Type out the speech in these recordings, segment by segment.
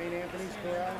St. Anthony's Corral?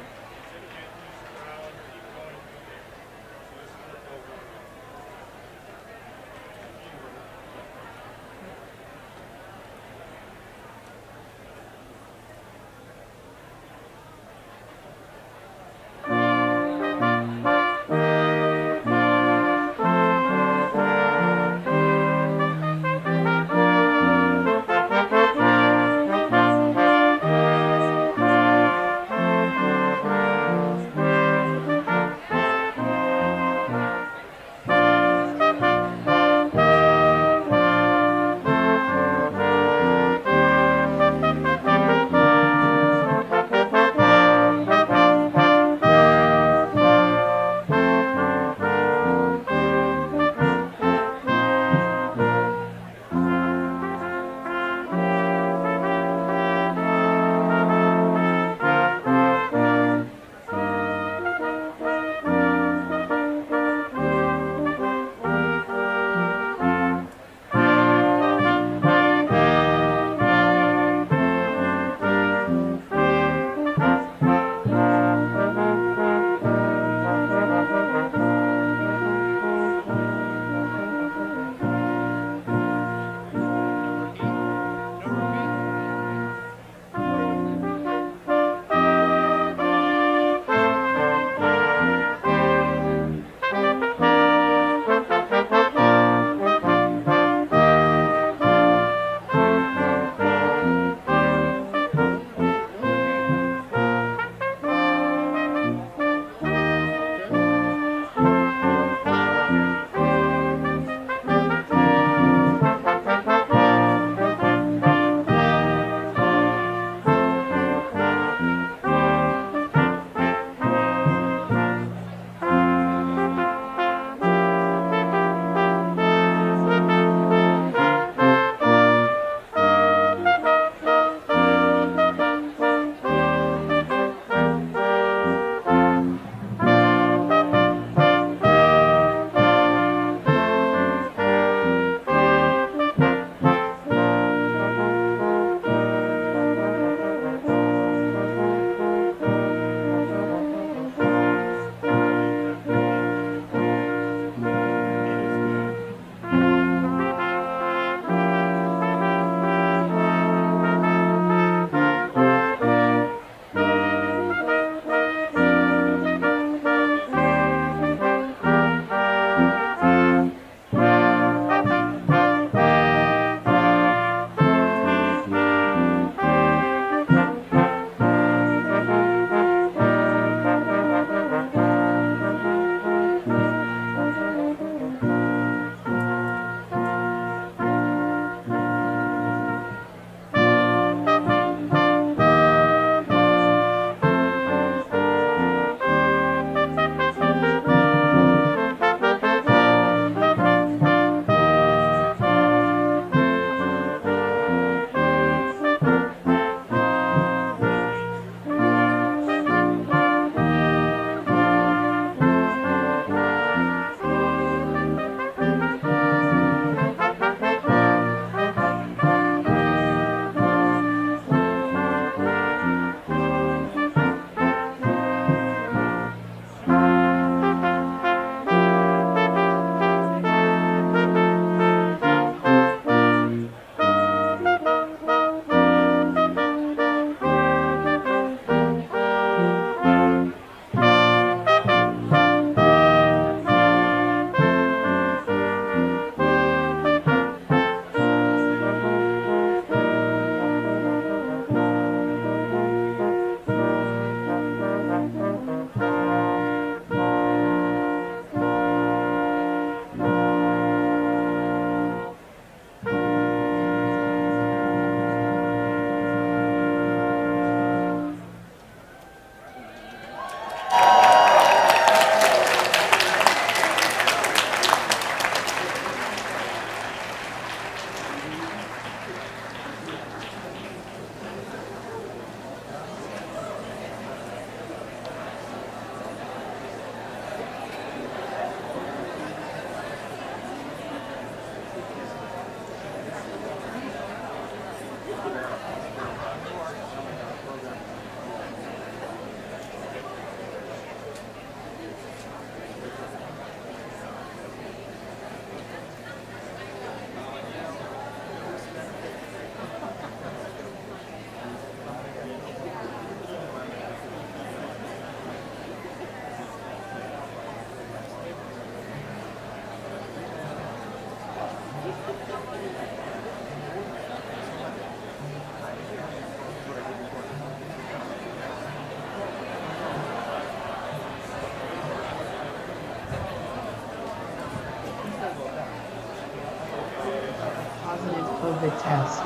COVID test.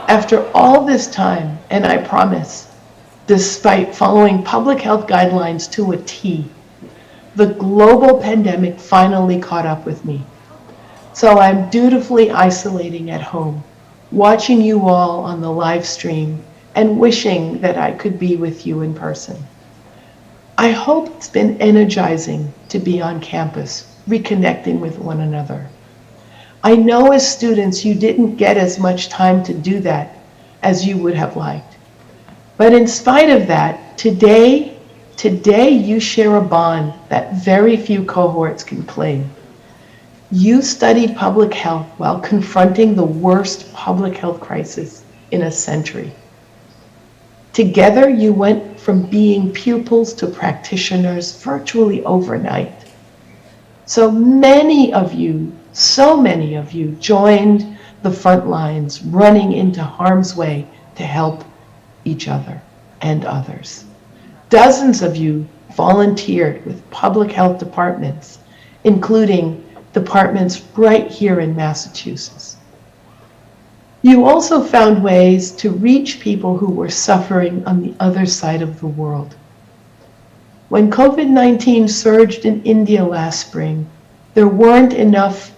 After all this time, and I promise, despite following public health guidelines to a T, the global pandemic finally caught up with me. So I'm dutifully isolating at home, watching you all on the live stream and wishing that I could be with you in person. I hope it's been energizing to be on campus, reconnecting with one another. I know as students you didn't get as much time to do that as you would have liked. But in spite of that, today you share a bond that very few cohorts can claim. You studied public health while confronting the worst public health crisis in a century. Together, you went from being pupils to practitioners virtually overnight. So many of you joined the front lines, running into harm's way to help each other and others. Dozens of you volunteered with public health departments, including departments right here in Massachusetts. You also found ways to reach people who were suffering on the other side of the world. When COVID-19 surged in India last spring, there weren't enough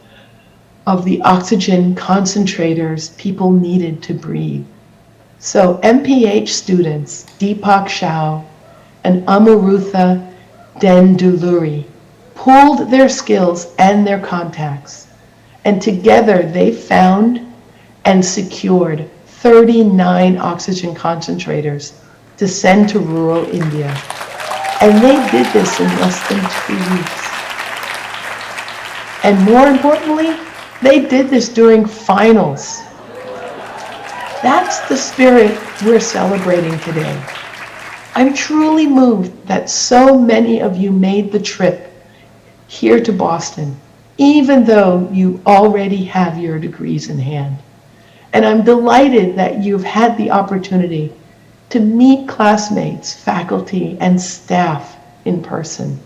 of the oxygen concentrators people needed to breathe. So MPH students, Deepak Shah and Amarutha Denduluri, pooled their skills and their contacts, and together they found and secured 39 oxygen concentrators to send to rural India. And they did this in less than 2 weeks. And more importantly, they did this during finals. That's the spirit we're celebrating today. I'm truly moved that so many of you made the trip here to Boston, even though you already have your degrees in hand. And I'm delighted that you've had the opportunity to meet classmates, faculty, and staff in person.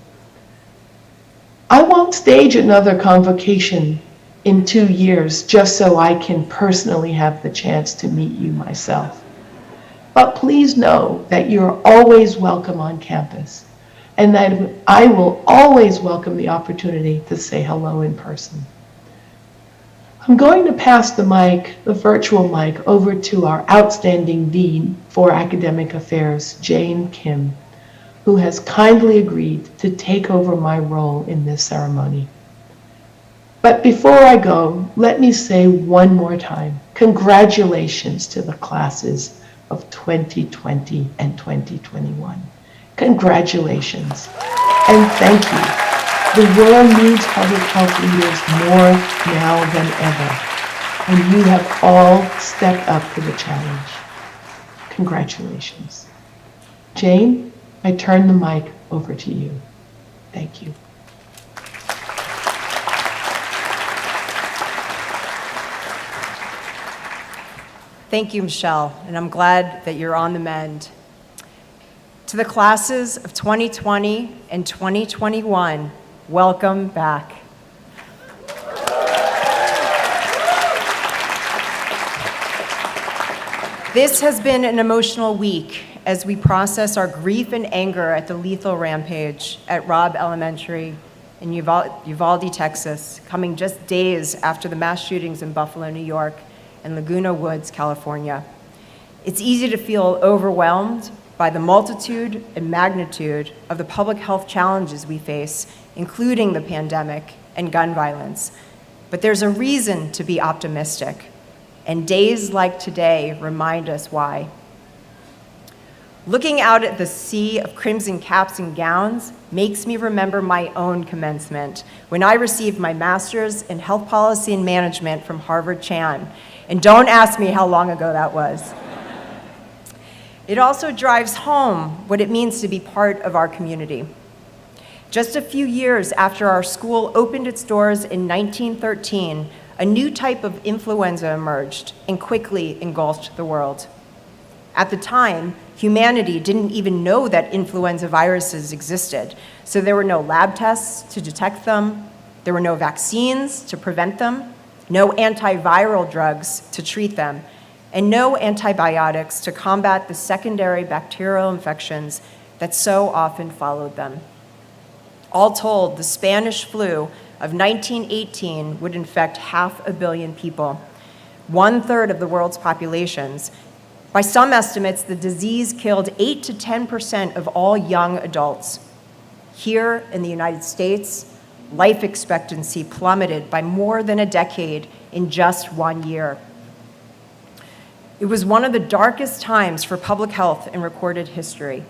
I won't stage another convocation in 2 years just so I can personally have the chance to meet you myself. But please know that you're always welcome on campus, and that I will always welcome the opportunity to say hello in person. I'm going to pass the mic, the virtual mic, over to our outstanding Dean for Academic Affairs, Jane Kim, who has kindly agreed to take over my role in this ceremony. But before I go, let me say one more time, congratulations to the classes of 2020 and 2021. Congratulations, and thank you. The world needs public health leaders more now than ever, and you have all stepped up to the challenge. Congratulations. Jane, I turn the mic over to you. Thank you. Thank you, Michelle, and I'm glad that you're on the mend. To the classes of 2020 and 2021, welcome back. This has been an emotional week as we process our grief and anger at the lethal rampage at Robb Elementary in Uvalde, Texas, coming just days after the mass shootings in Buffalo, New York, and Laguna Woods, California. It's easy to feel overwhelmed by the multitude and magnitude of the public health challenges we face, including the pandemic and gun violence. But there's a reason to be optimistic, and days like today remind us why. Looking out at the sea of crimson caps and gowns makes me remember my own commencement when I received my master's in health policy and management from Harvard-Chan. And don't ask me how long ago that was. It also drives home what it means to be part of our community. Just a few years after our school opened its doors in 1913, a new type of influenza emerged and quickly engulfed the world. At the time, humanity didn't even know that influenza viruses existed, so there were no lab tests to detect them, there were no vaccines to prevent them, no antiviral drugs to treat them, and no antibiotics to combat the secondary bacterial infections that so often followed them. All told, the Spanish flu of 1918 would infect 500 million people, 1/3 of the world's populations. By some estimates, the disease killed 8 to 10% of all young adults. Here in the United States, life expectancy plummeted by more than a decade in just 1 year. It was one of the darkest times for public health in recorded history.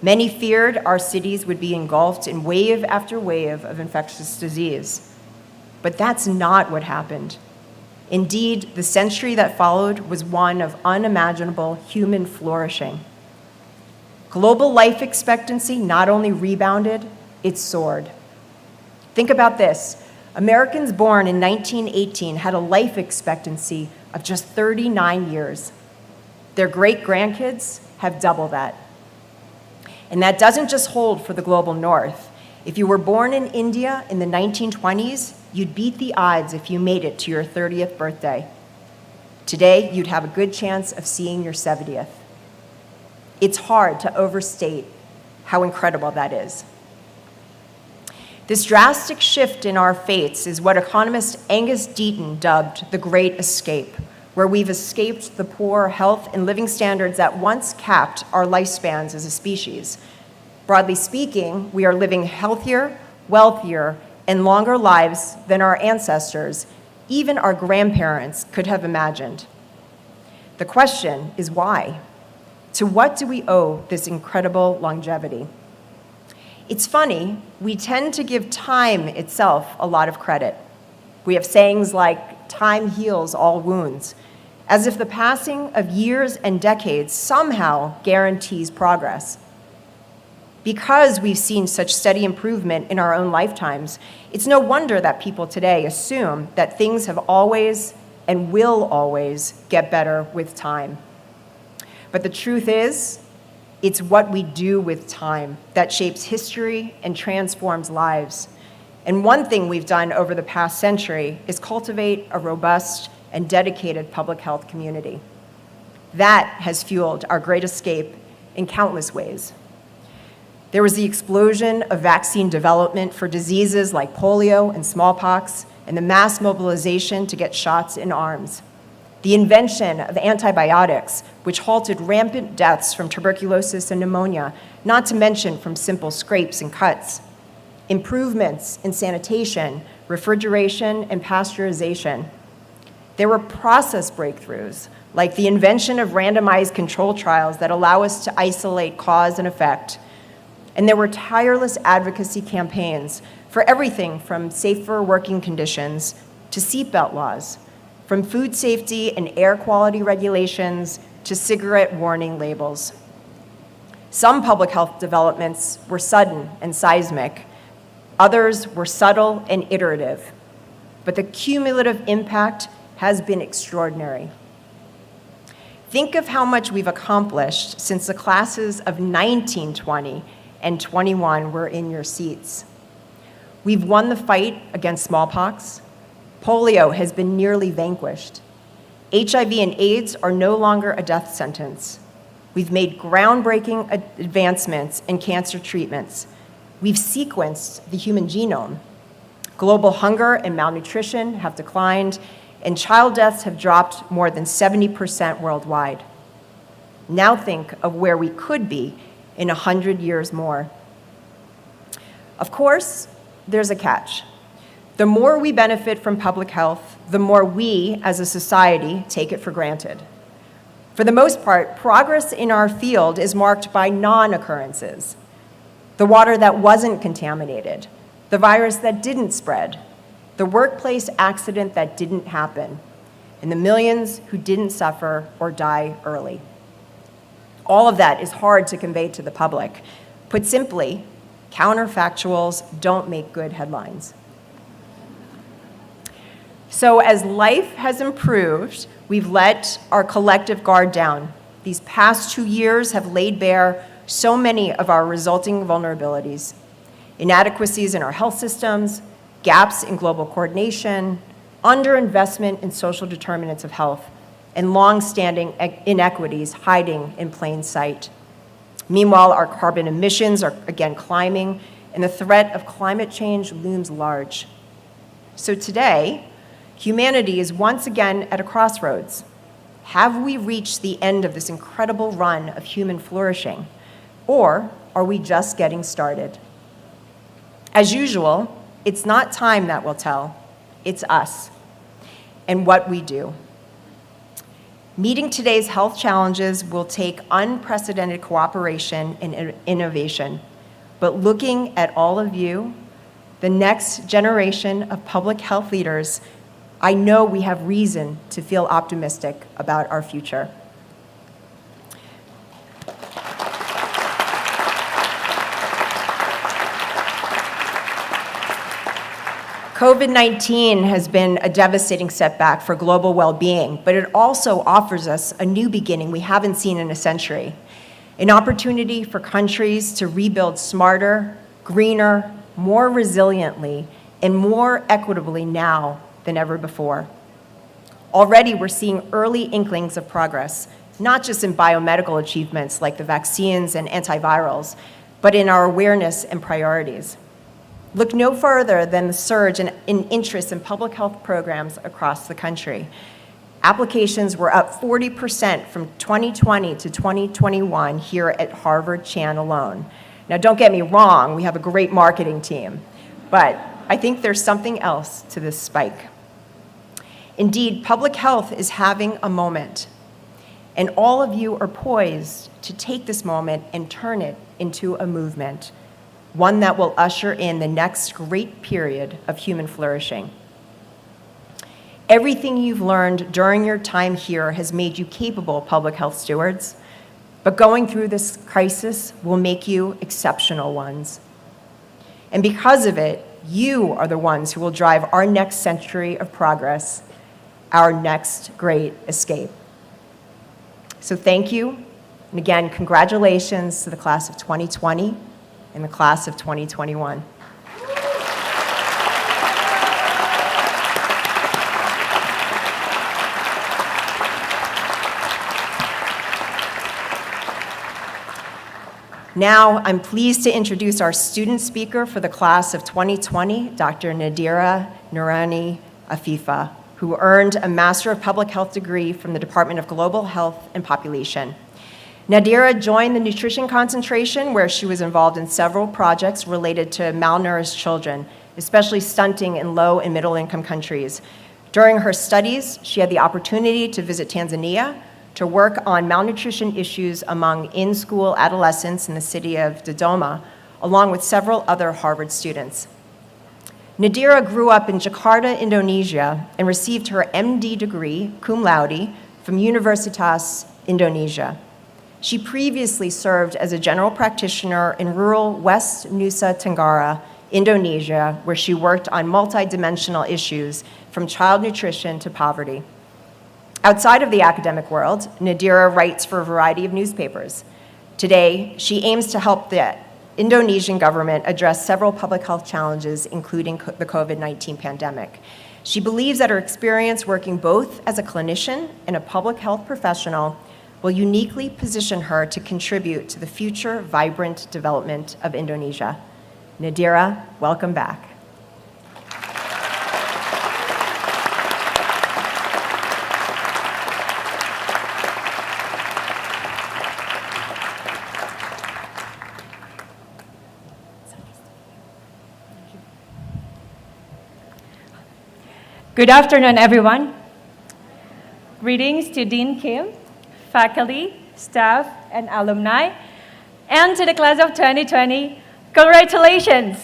Many feared our cities would be engulfed in wave after wave of infectious disease. But that's not what happened. Indeed, the century that followed was one of unimaginable human flourishing. Global life expectancy not only rebounded, it soared. Think about this. Americans born in 1918 had a life expectancy of just 39 years. Their great-grandkids have double that. And that doesn't just hold for the global north. If you were born in India in the 1920s, you'd beat the odds if you made it to your 30th birthday. Today, you'd have a good chance of seeing your 70th. It's hard to overstate how incredible that is. This drastic shift in our fates is what economist Angus Deaton dubbed the Great Escape, where we've escaped the poor health and living standards that once capped our lifespans as a species. Broadly speaking, we are living healthier, wealthier, and longer lives than our ancestors, even our grandparents, could have imagined. The question is why? To what do we owe this incredible longevity? It's funny, we tend to give time itself a lot of credit. We have sayings like, "Time heals all wounds," as if the passing of years and decades somehow guarantees progress. Because we've seen such steady improvement in our own lifetimes, it's no wonder that people today assume that things have always and will always get better with time. But the truth is, it's what we do with time that shapes history and transforms lives. And one thing we've done over the past century is cultivate a robust and dedicated public health community. That has fueled our great escape in countless ways. There was the explosion of vaccine development for diseases like polio and smallpox, and the mass mobilization to get shots in arms. The invention of antibiotics, which halted rampant deaths from tuberculosis and pneumonia, not to mention from simple scrapes and cuts. Improvements in sanitation, refrigeration, and pasteurization. There were process breakthroughs, like the invention of randomized control trials that allow us to isolate cause and effect. And there were tireless advocacy campaigns for everything from safer working conditions to seatbelt laws, from food safety and air quality regulations to cigarette warning labels. Some public health developments were sudden and seismic. Others were subtle and iterative. But the cumulative impact has been extraordinary. Think of how much we've accomplished since the classes of 1920 and 21 were in your seats. We've won the fight against smallpox. Polio has been nearly vanquished. HIV and AIDS are no longer a death sentence. We've made groundbreaking advancements in cancer treatments. We've sequenced the human genome. Global hunger and malnutrition have declined, and child deaths have dropped more than 70% worldwide. Now think of where we could be in 100 years more. Of course, there's a catch. The more we benefit from public health, the more we, as a society, take it for granted. For the most part, progress in our field is marked by non-occurrences. The water that wasn't contaminated, the virus that didn't spread, the workplace accident that didn't happen, and the millions who didn't suffer or die early. All of that is hard to convey to the public. Put simply, counterfactuals don't make good headlines. So as life has improved, we've let our collective guard down. These past 2 years have laid bare so many of our resulting vulnerabilities. Inadequacies in our health systems, gaps in global coordination, underinvestment in social determinants of health, and long-standing inequities hiding in plain sight. Meanwhile, our carbon emissions are again climbing, and the threat of climate change looms large. So today, humanity is once again at a crossroads. Have we reached the end of this incredible run of human flourishing, or are we just getting started? As usual, it's not time that will tell, it's us and what we do. Meeting today's health challenges will take unprecedented cooperation and innovation, but looking at all of you, the next generation of public health leaders, I know we have reason to feel optimistic about our future. COVID-19 has been a devastating setback for global well-being, but it also offers us a new beginning we haven't seen in a century, an opportunity for countries to rebuild smarter, greener, more resiliently, and more equitably now than ever before. Already, we're seeing early inklings of progress, not just in biomedical achievements like the vaccines and antivirals, but in our awareness and priorities. Look no further than the surge in interest in public health programs across the country. Applications were up 40% from 2020 to 2021 here at Harvard Chan alone. Now, don't get me wrong, we have a great marketing team, but I think there's something else to this spike. Indeed, public health is having a moment, and all of you are poised to take this moment and turn it into a movement, one that will usher in the next great period of human flourishing. Everything you've learned during your time here has made you capable public health stewards, but going through this crisis will make you exceptional ones. And because of it, you are the ones who will drive our next century of progress, our next great escape. So thank you, and again, congratulations to the class of 2020 and the class of 2021. Now, I'm pleased to introduce our student speaker for the class of 2020, Dr. Nadira Noorani Afifa, who earned a Master of Public Health degree from the Department of Global Health and Population. Nadira joined the nutrition concentration, where she was involved in several projects related to malnourished children, especially stunting in low and middle income countries. During her studies, she had the opportunity to visit Tanzania to work on malnutrition issues among in-school adolescents in the city of Dodoma, along with several other Harvard students. Nadira grew up in Jakarta, Indonesia, and received her MD degree, cum laude, from Universitas Indonesia. She previously served as a general practitioner in rural West Nusa Tenggara, Indonesia, where she worked on multidimensional issues from child nutrition to poverty. Outside of the academic world, Nadira writes for a variety of newspapers. Today, she aims to help the Indonesian government address several public health challenges, including the COVID-19 pandemic. She believes that her experience working both as a clinician and a public health professional will uniquely position her to contribute to the future vibrant development of Indonesia. Nadira, welcome back. Good afternoon, everyone. Greetings to Dean Kim, faculty, staff, and alumni, and to the class of 2020, congratulations!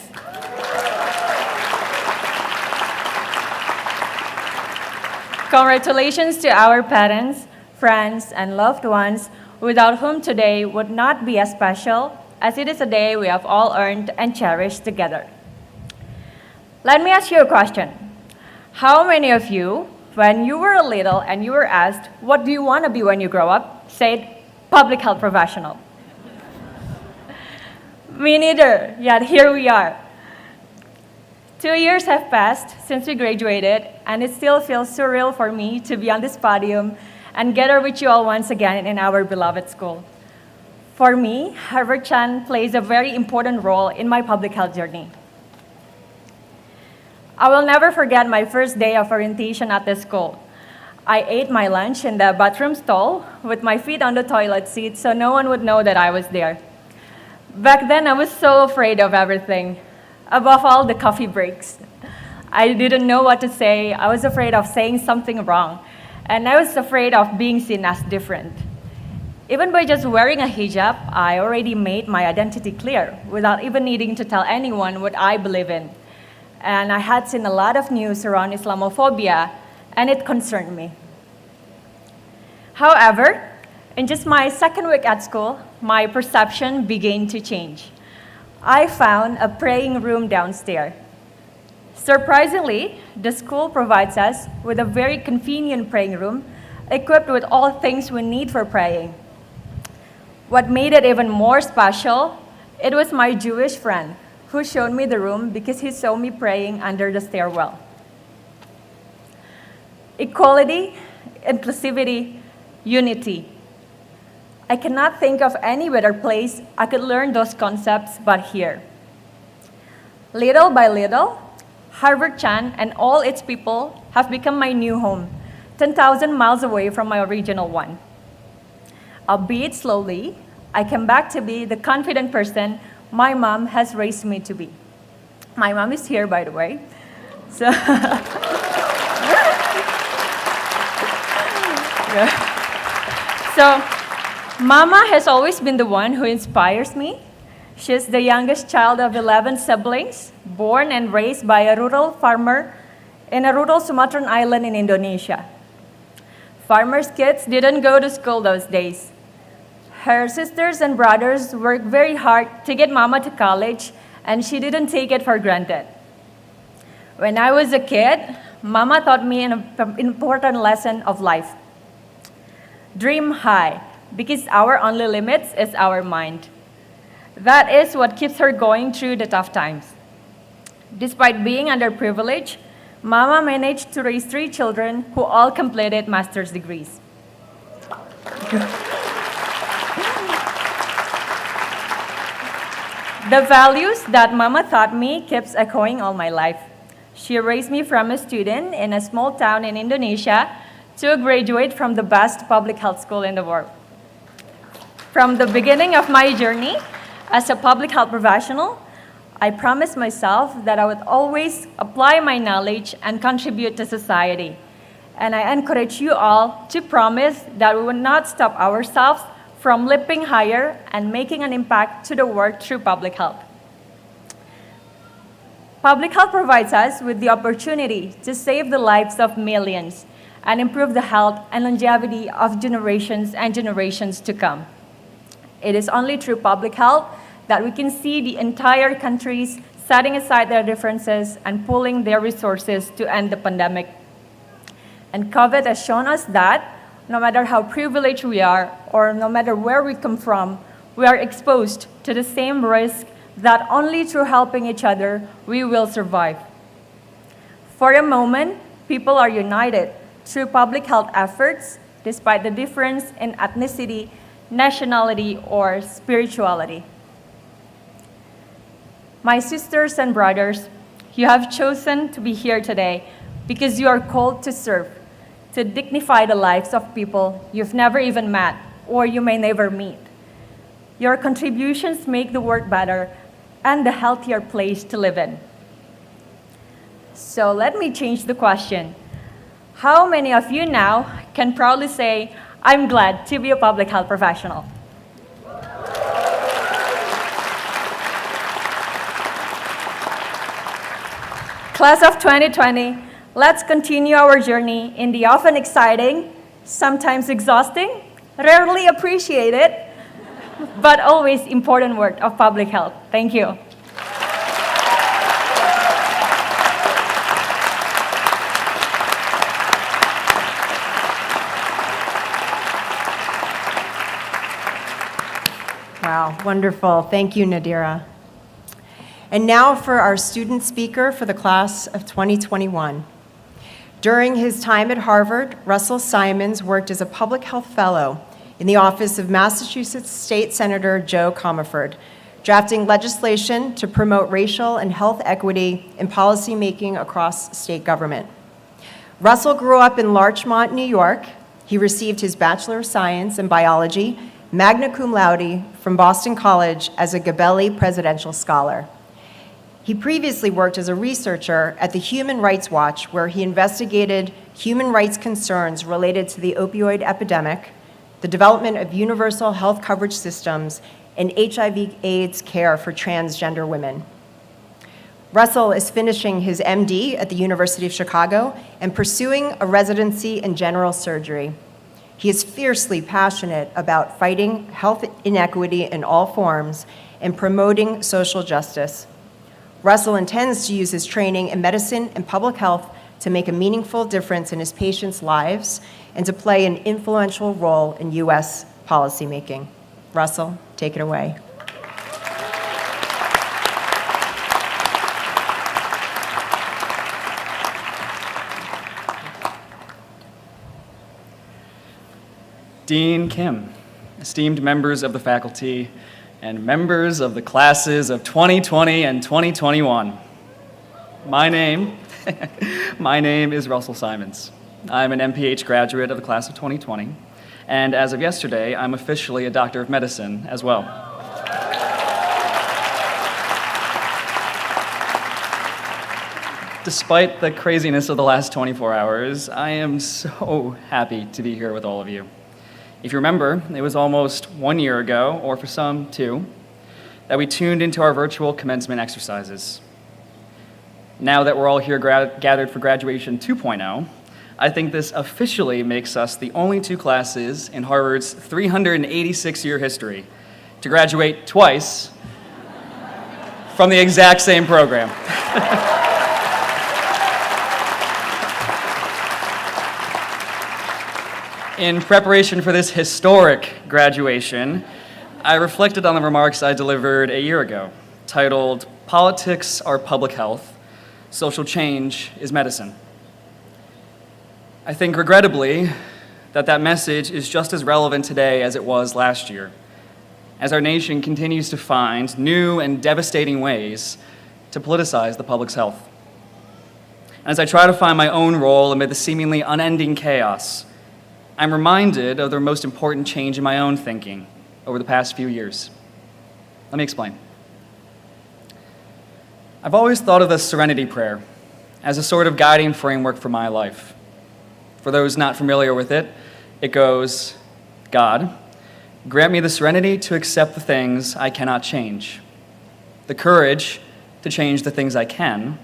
Congratulations to our parents, friends, and loved ones, without whom today would not be as special, as it is a day we have all earned and cherished together. Let me ask you a question. How many of you, when you were little and you were asked, what do you want to be when you grow up, said, public health professional? Me neither, yet here we are. 2 years have passed since we graduated, and it still feels surreal for me to be on this podium and gather with you all once again in our beloved school. For me, Harvard Chan plays a very important role in my public health journey. I will never forget my first day of orientation at the school. I ate my lunch in the bathroom stall with my feet on the toilet seat so no one would know that I was there. Back then, I was so afraid of everything. Above all, the coffee breaks. I didn't know what to say. I was afraid of saying something wrong. And I was afraid of being seen as different. Even by just wearing a hijab, I already made my identity clear without even needing to tell anyone what I believe in. And I had seen a lot of news around Islamophobia, and it concerned me. However, in just my second week at school, my perception began to change. I found a praying room downstairs. Surprisingly, the school provides us with a very convenient praying room equipped with all things we need for praying. What made it even more special, it was my Jewish friend who showed me the room because he saw me praying under the stairwell. Equality, inclusivity, unity. I cannot think of any better place I could learn those concepts but here. Little by little, Harvard Chan and all its people have become my new home, 10,000 miles away from my original one. Albeit slowly, I came back to be the confident person my mom has raised me to be. My mom is here, by the way. So, so Mama has always been the one who inspires me. She's the youngest child of 11 siblings, born and raised by a rural farmer in a rural Sumatran island in Indonesia. Farmers' kids didn't go to school those days. Her sisters and brothers worked very hard to get Mama to college, and she didn't take it for granted. When I was a kid, Mama taught me an important lesson of life. Dream high, because our only limit is our mind. That is what keeps her going through the tough times. Despite being underprivileged, Mama managed to raise 3 children who all completed master's degrees. The values that Mama taught me keeps echoing all my life. She raised me from a student in a small town in Indonesia to a graduate from the best public health school in the world. From the beginning of my journey as a public health professional, I promised myself that I would always apply my knowledge and contribute to society. And I encourage you all to promise that we will not stop ourselves from leaping higher and making an impact to the world through public health. Public health provides us with the opportunity to save the lives of millions and improve the health and longevity of generations and generations to come. It is only through public health that we can see the entire countries setting aside their differences and pooling their resources to end the pandemic. And COVID has shown us that no matter how privileged we are or no matter where we come from, we are exposed to the same risk that only through helping each other we will survive. For a moment, people are united through public health efforts despite the difference in ethnicity, nationality, or spirituality. My sisters and brothers, you have chosen to be here today because you are called to serve, to dignify the lives of people you've never even met or you may never meet. Your contributions make the world better and a healthier place to live in. So let me change the question. How many of you now can proudly say, I'm glad to be a public health professional? Class of 2020, let's continue our journey in the often exciting, sometimes exhausting, rarely appreciated, but always important work of public health. Thank you. Wow, wonderful. Thank you, Nadira. And now for our student speaker for the class of 2021. During his time at Harvard, Russell Simons worked as a public health fellow in the office of Massachusetts State Senator Joe Comerford, drafting legislation to promote racial and health equity in policymaking across state government. Russell grew up in Larchmont, New York. He received his Bachelor of Science in Biology, magna cum laude, from Boston College as a Gabelli Presidential Scholar. He previously worked as a researcher at the Human Rights Watch, where he investigated human rights concerns related to the opioid epidemic, the development of universal health coverage systems, and HIV/AIDS care for transgender women. Russell is finishing his MD at the University of Chicago and pursuing a residency in general surgery. He is fiercely passionate about fighting health inequity in all forms and promoting social justice. Russell intends to use his training in medicine and public health to make a meaningful difference in his patients' lives and to play an influential role in U.S. policymaking. Russell, take it away. Dean Kim, esteemed members of the faculty, and members of the classes of 2020 and 2021. My name is Russell Simons. I'm an MPH graduate of the class of 2020, and as of yesterday, I'm officially a doctor of medicine as well. Despite the craziness of the last 24 hours, I am so happy to be here with all of you. If you remember, it was almost 1 year ago, or for some, 2, that we tuned into our virtual commencement exercises. Now that we're all here gathered for graduation 2.0, I think this officially makes us the only 2 classes in Harvard's 386-year history to graduate twice from the exact same program. In preparation for this historic graduation, I reflected on the remarks I delivered a year ago, titled, "Politics are Public Health, Social Change is Medicine." I think, regrettably, that message is just as relevant today as it was last year, as our nation continues to find new and devastating ways to politicize the public's health. As I try to find my own role amid the seemingly unending chaos, I'm reminded of the most important change in my own thinking over the past few years. Let me explain. I've always thought of the Serenity Prayer as a sort of guiding framework for my life. For those not familiar with it, it goes, "God, grant me the serenity to accept the things I cannot change, the courage to change the things I can,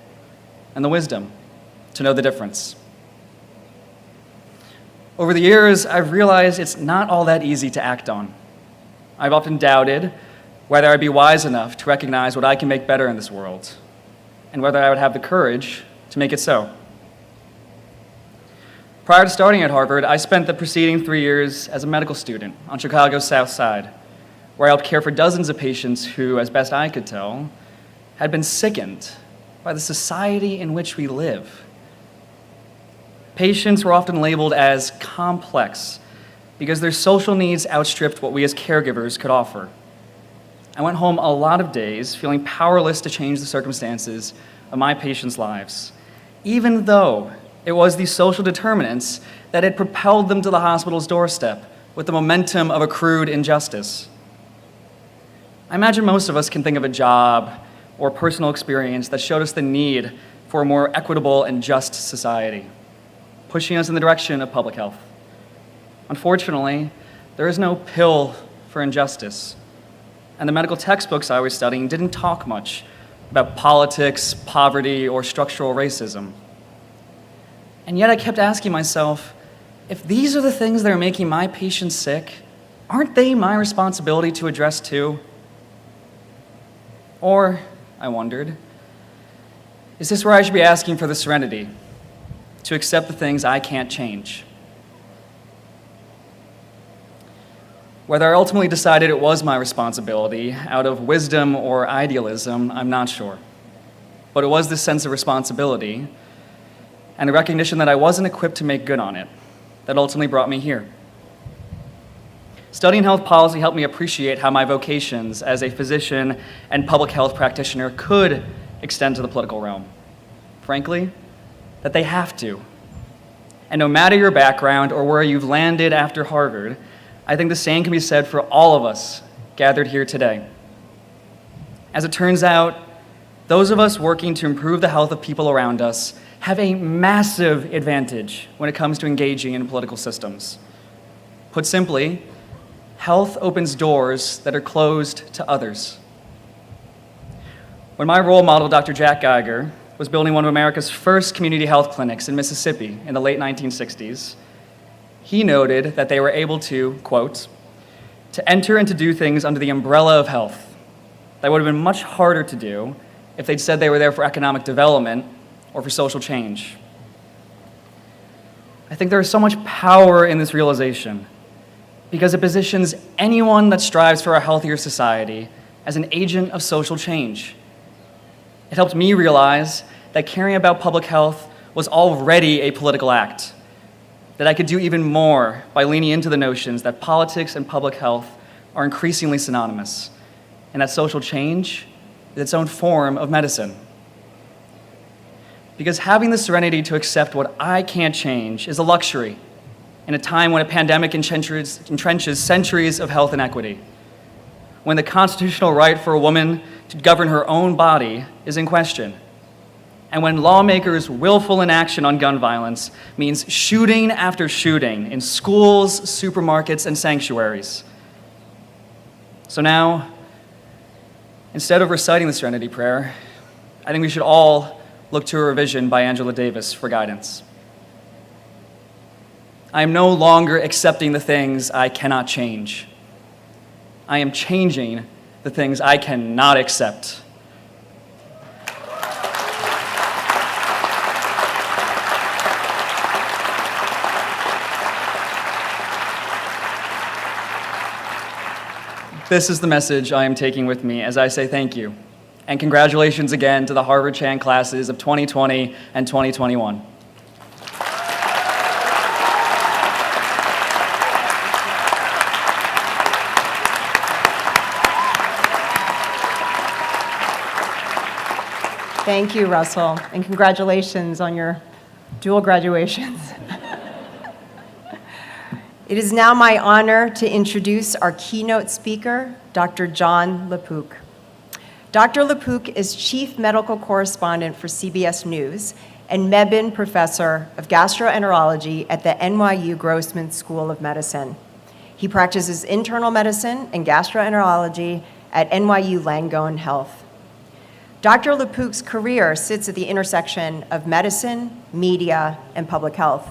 and the wisdom to know the difference." Over the years, I've realized it's not all that easy to act on. I've often doubted whether I'd be wise enough to recognize what I can make better in this world, and whether I would have the courage to make it so. Prior to starting at Harvard, I spent the preceding 3 years as a medical student on Chicago's South Side, where I helped care for dozens of patients who, as best I could tell, had been sickened by the society in which we live. Patients were often labeled as complex because their social needs outstripped what we as caregivers could offer. I went home a lot of days feeling powerless to change the circumstances of my patients' lives, even though it was the social determinants that had propelled them to the hospital's doorstep with the momentum of accrued injustice. I imagine most of us can think of a job or personal experience that showed us the need for a more equitable and just society, pushing us in the direction of public health. Unfortunately, there is no pill for injustice, and the medical textbooks I was studying didn't talk much about politics, poverty, or structural racism. And yet I kept asking myself, if these are the things that are making my patients sick, aren't they my responsibility to address too? Or, I wondered, is this where I should be asking for the serenity to accept the things I can't change? Whether I ultimately decided it was my responsibility out of wisdom or idealism, I'm not sure. But it was this sense of responsibility and the recognition that I wasn't equipped to make good on it that ultimately brought me here. Studying health policy helped me appreciate how my vocations as a physician and public health practitioner could extend to the political realm. Frankly, that they have to. And no matter your background or where you've landed after Harvard, I think the same can be said for all of us gathered here today. As it turns out, those of us working to improve the health of people around us have a massive advantage when it comes to engaging in political systems. Put simply, health opens doors that are closed to others. When my role model, Dr. Jack Geiger, was building one of America's first community health clinics in Mississippi in the late 1960s, he noted that they were able to, quote, to enter and to do things under the umbrella of health that would have been much harder to do if they'd said they were there for economic development or for social change. I think there is so much power in this realization because it positions anyone that strives for a healthier society as an agent of social change. It helped me realize that caring about public health was already a political act, that I could do even more by leaning into the notions that politics and public health are increasingly synonymous, and that social change is its own form of medicine. Because having the serenity to accept what I can't change is a luxury in a time when a pandemic entrenches centuries of health inequity, when the constitutional right for a woman to govern her own body is in question, and when lawmakers' willful inaction on gun violence means shooting after shooting in schools, supermarkets, and sanctuaries. So now, instead of reciting the Serenity Prayer, I think we should all look to a revision by Angela Davis for guidance. I am no longer accepting the things I cannot change. I am changing the things I cannot accept. This is the message I am taking with me as I say thank you. And congratulations again to the Harvard Chan classes of 2020 and 2021. Thank you, Russell, and congratulations on your dual graduations. It is now my honor to introduce our keynote speaker, Dr. Jon LaPook. Dr. LaPook is Chief Medical Correspondent for CBS News and Mebane Professor of Gastroenterology at the NYU Grossman School of Medicine. He practices internal medicine and gastroenterology at NYU Langone Health. Dr. LaPook's career sits at the intersection of medicine, media, and public health.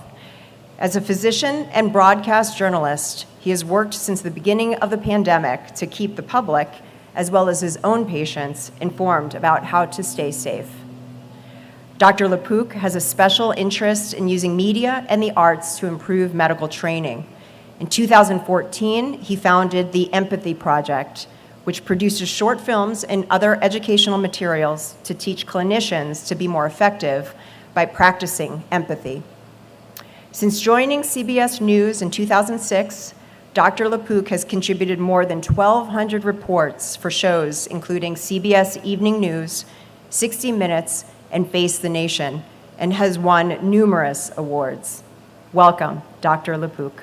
As a physician and broadcast journalist, he has worked since the beginning of the pandemic to keep the public, as well as his own patients, informed about how to stay safe. Dr. LaPook has a special interest in using media and the arts to improve medical training. In 2014, he founded the Empathy Project, which produces short films and other educational materials to teach clinicians to be more effective by practicing empathy. Since joining CBS News in 2006, Dr. LaPook has contributed more than 1,200 reports for shows including CBS Evening News, 60 Minutes, and Face the Nation, and has won numerous awards. Welcome, Dr. LaPook.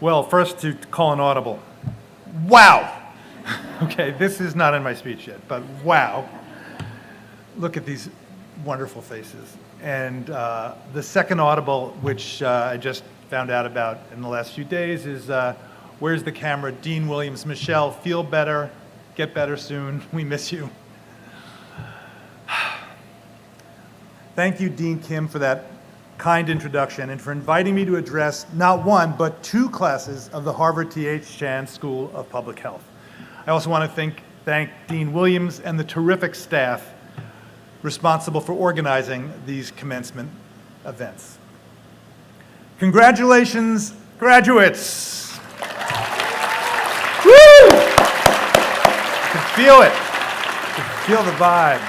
Well, first to call an audible. Wow! Okay, this is not in my speech yet, but wow. Look at these wonderful faces. And the second audible, which I just found out about in the last few days, is where's the camera? Dean Williams, Michelle, feel better, get better soon, we miss you. Thank you, Dean Kim, for that kind introduction and for inviting me to address not one, but two classes of the Harvard T.H. Chan School of Public Health. I also want to thank thank Dean Williams and the terrific staff responsible for organizing these commencement events. Congratulations, graduates! Woo! You can feel it. You can feel the vibe.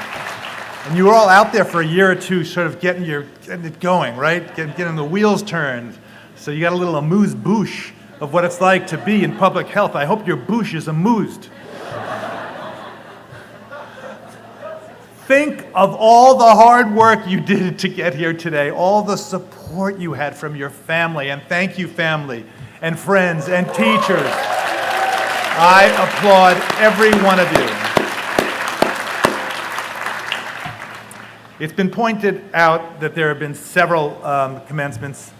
And you were all out there for a year or two sort of getting it going, right? Getting the wheels turned. So you got a little amuse-bouche of what it's like to be in public health. I hope your bouche is amused. Think of all the hard work you did to get here today, all the support you had from your family, and thank you, family, and friends, and teachers. I applaud every one of you. It's been pointed out that there have been several commencements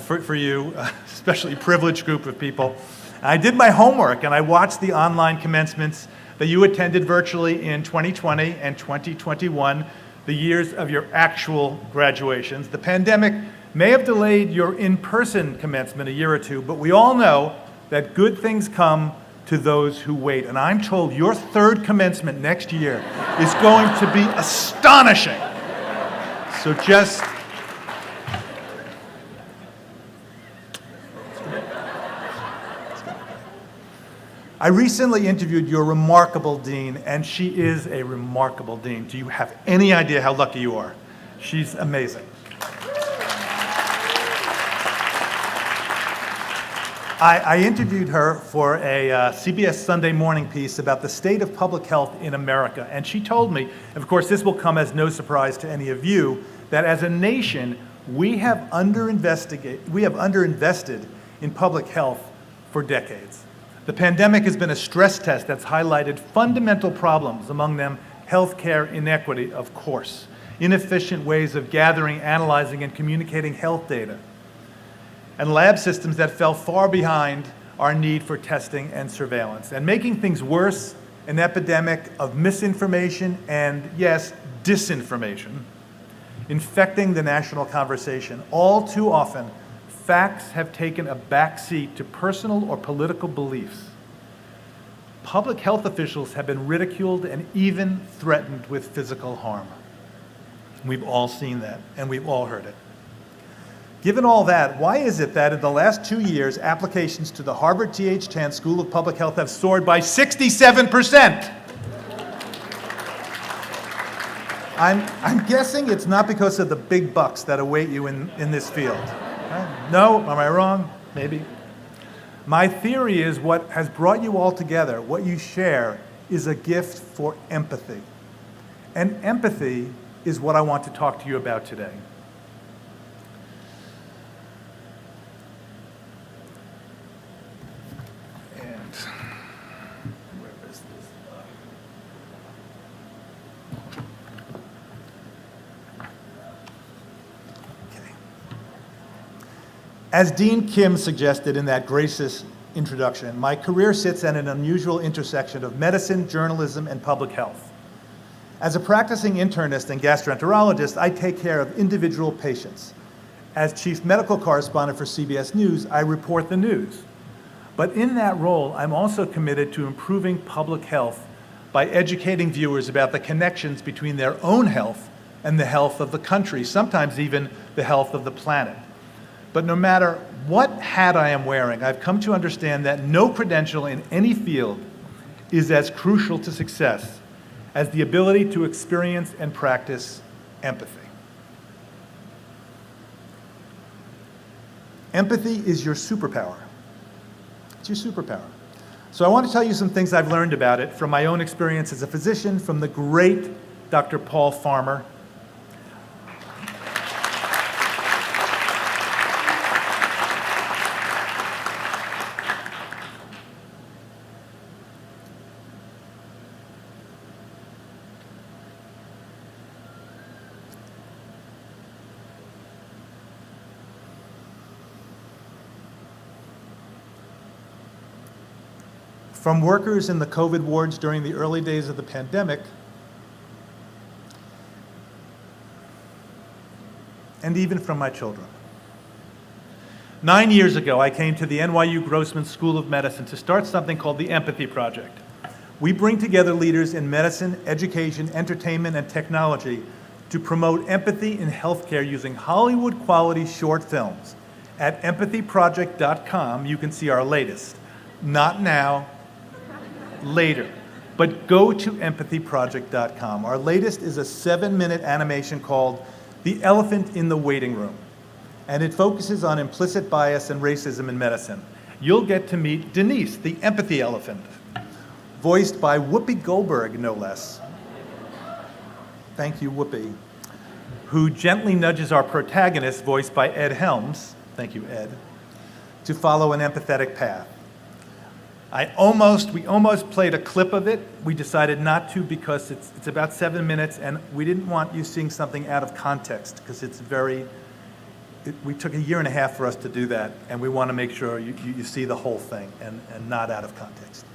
for you, especially a privileged group of people. I did my homework and I watched the online commencements that you attended virtually in 2020 and 2021, the years of your actual graduations. The pandemic may have delayed your in-person commencement a year or two, but we all know that good things come to those who wait. And I'm told your third commencement next year is going to be astonishing. So just I recently interviewed your remarkable dean, and she is a remarkable dean. Do you have any idea how lucky you are? She's amazing. I interviewed her for a CBS Sunday morning piece about the state of public health in America, and she told me, and of course this will come as no surprise to any of you, that as a nation, we have underinvested in public health for decades. The pandemic has been a stress test that's highlighted fundamental problems, among them healthcare inequity, of course, inefficient ways of gathering, analyzing, and communicating health data, and lab systems that fell far behind our need for testing and surveillance. And making things worse, an epidemic of misinformation and, yes, disinformation, infecting the national conversation. All too often, facts have taken a backseat to personal or political beliefs. Public health officials have been ridiculed and even threatened with physical harm. We've all seen that, and we've all heard it. Given all that, why is it that in the last 2 years, applications to the Harvard T.H. Chan School of Public Health have soared by 67%? I'm guessing it's not because of the big bucks that await you in this field. No? Am I wrong? Maybe. My theory is what has brought you all together, what you share, is a gift for empathy. And empathy is what I want to talk to you about today. And where is this? As Dean Kim suggested in that gracious introduction, my career sits at an unusual intersection of medicine, journalism, and public health. As a practicing internist and gastroenterologist, I take care of individual patients. As Chief Medical Correspondent for CBS News, I report the news. But in that role, I'm also committed to improving public health by educating viewers about the connections between their own health and the health of the country, sometimes even the health of the planet. But no matter what hat I am wearing, I've come to understand that no credential in any field is as crucial to success as the ability to experience and practice empathy. Empathy is your superpower. It's your superpower. So I want to tell you some things I've learned about it from my own experience as a physician, from the great Dr. Paul Farmer. From workers in the COVID wards during the early days of the pandemic, and even from my children. 9 years ago, I came to the NYU Grossman School of Medicine to start something called the Empathy Project, We bring together leaders in medicine, education, entertainment, and technology to promote empathy in healthcare using Hollywood-quality short films. At empathyproject.com, you can see our latest. Not now, later. But go to empathyproject.com. Our latest is a 7-minute animation called The Elephant in the Waiting Room, and it focuses on implicit bias and racism in medicine. You'll get to meet Denise, the empathy elephant, voiced by Whoopi Goldberg, no less. Thank you, Whoopi. Who gently nudges our protagonist, voiced by Ed Helms, thank you, Ed, to follow an empathetic path. We almost played a clip of it. We decided not to because it's about 7 minutes, and we didn't want you seeing something out of context because we took 1.5 years for us to do that, and we want to make sure you see the whole thing and not out of context.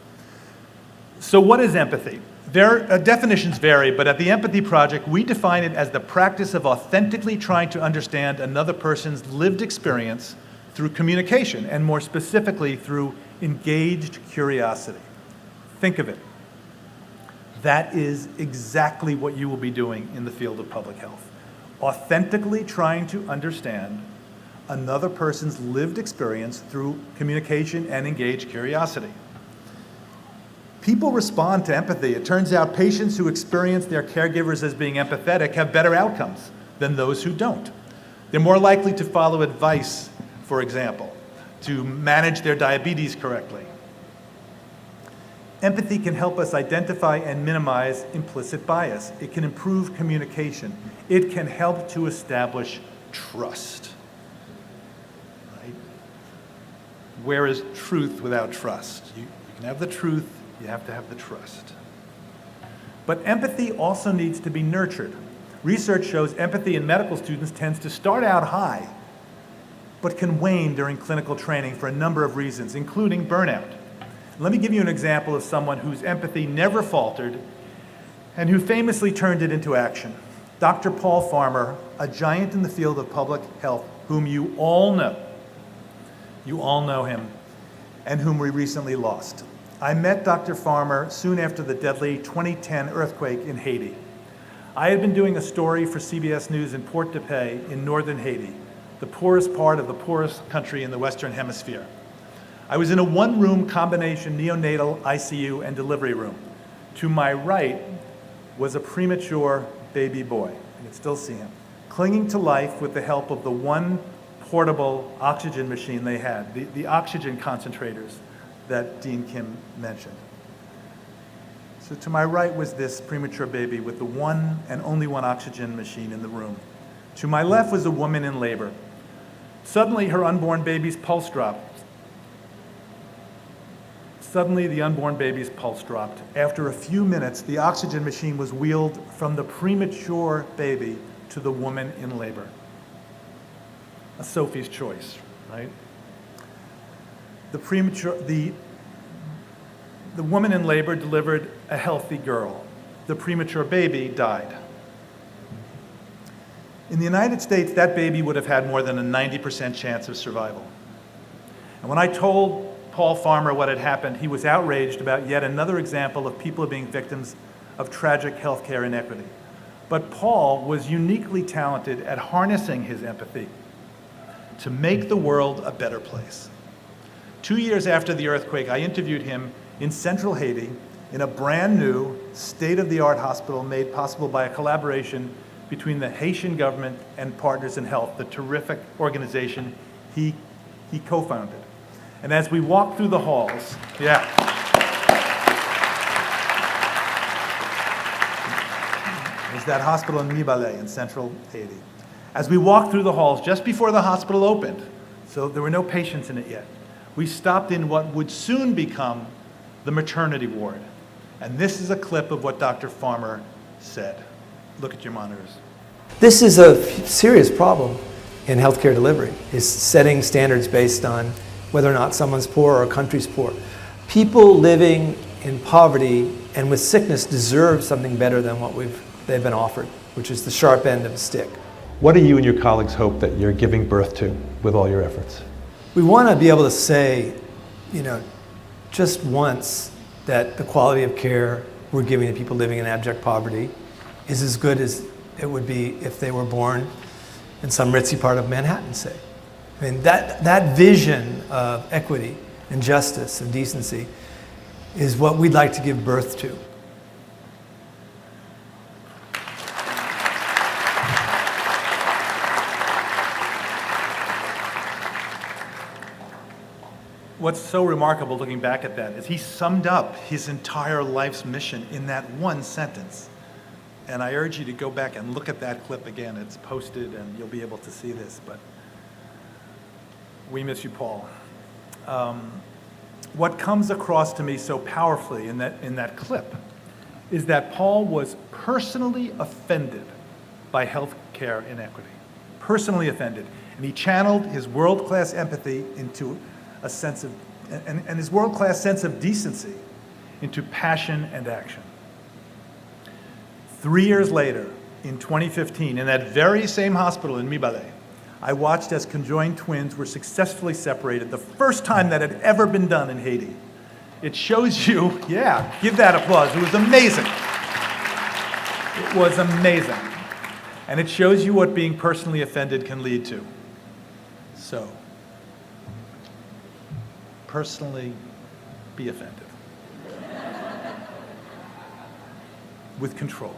So what is empathy? Definitions vary, but at the Empathy Project, we define it as the practice of authentically trying to understand another person's lived experience through communication, and more specifically through engaged curiosity. Think of it. That is exactly what you will be doing in the field of public health. Authentically trying to understand another person's lived experience through communication and engaged curiosity. People respond to empathy. It turns out patients who experience their caregivers as being empathetic have better outcomes than those who don't. They're more likely to follow advice, for example, to manage their diabetes correctly. Empathy can help us identify and minimize implicit bias. It can improve communication. It can help to establish trust. Right? Where is truth without trust? You can have the truth, you have to have the trust. But empathy also needs to be nurtured. Research shows empathy in medical students tends to start out high, but can wane during clinical training for a number of reasons, including burnout. Let me give you an example of someone whose empathy never faltered and who famously turned it into action. Dr. Paul Farmer, a giant in the field of public health, whom you all know. You all know him, and whom we recently lost. I met Dr. Farmer soon after the deadly 2010 earthquake in Haiti. I had been doing a story for CBS News in Port-de-Paix in northern Haiti, the poorest part of the poorest country in the Western Hemisphere. I was in a one-room combination neonatal ICU and delivery room. To my right was a premature baby boy. You can still see him, clinging to life with the help of the one portable oxygen machine they had, the oxygen concentrators that Dean Kim mentioned. So to my right was this premature baby with the one and only one oxygen machine in the room. To my left was a woman in labor. Suddenly, her unborn baby's pulse dropped. Suddenly, the unborn baby's pulse dropped. After a few minutes, the oxygen machine was wheeled from the premature baby to the woman in labor. A Sophie's choice, right? The woman in labor delivered a healthy girl. The premature baby died. In the United States, that baby would have had more than a 90% chance of survival. And when I told Paul Farmer what had happened, he was outraged about yet another example of people being victims of tragic healthcare inequity. But Paul was uniquely talented at harnessing his empathy to make the world a better place. 2 years after the earthquake, I interviewed him in central Haiti in a brand new, state-of-the-art hospital made possible by a collaboration between the Haitian government and Partners in Health, the terrific organization he co-founded. And as we walked through the halls, there's that hospital in Mebane in central Haiti. As we walked through the halls, just before the hospital opened, so there were no patients in it yet, we stopped in what would soon become the maternity ward. And this is a clip of what Dr. Farmer said. Look at your monitors. This is a serious problem in healthcare delivery, is setting standards based on whether or not someone's poor or a country's poor. People living in poverty and with sickness deserve something better than what they've been offered, which is the sharp end of a stick. What do you and your colleagues hope that you're giving birth to with all your efforts? We want to be able to say, just once, that the quality of care we're giving to people living in abject poverty is as good as it would be if they were born in some ritzy part of Manhattan, say. I mean, that vision of equity and justice and decency is what we'd like to give birth to. What's so remarkable looking back at that is he summed up his entire life's mission in that one sentence. And I urge you to go back and look at that clip again. It's posted and you'll be able to see this, but we miss you, Paul. What comes across to me so powerfully in that clip is that Paul was personally offended by healthcare inequity, personally offended. And he channeled his world-class empathy into a sense of, and his world-class sense of decency into passion and action. 3 years later, in 2015, in that very same hospital in Mebane, I watched as conjoined twins were successfully separated, the first time that had ever been done in Haiti. It shows you, yeah, give that applause. It was amazing. It was amazing. And it shows you what being personally offended can lead to. So, personally be offended. With control.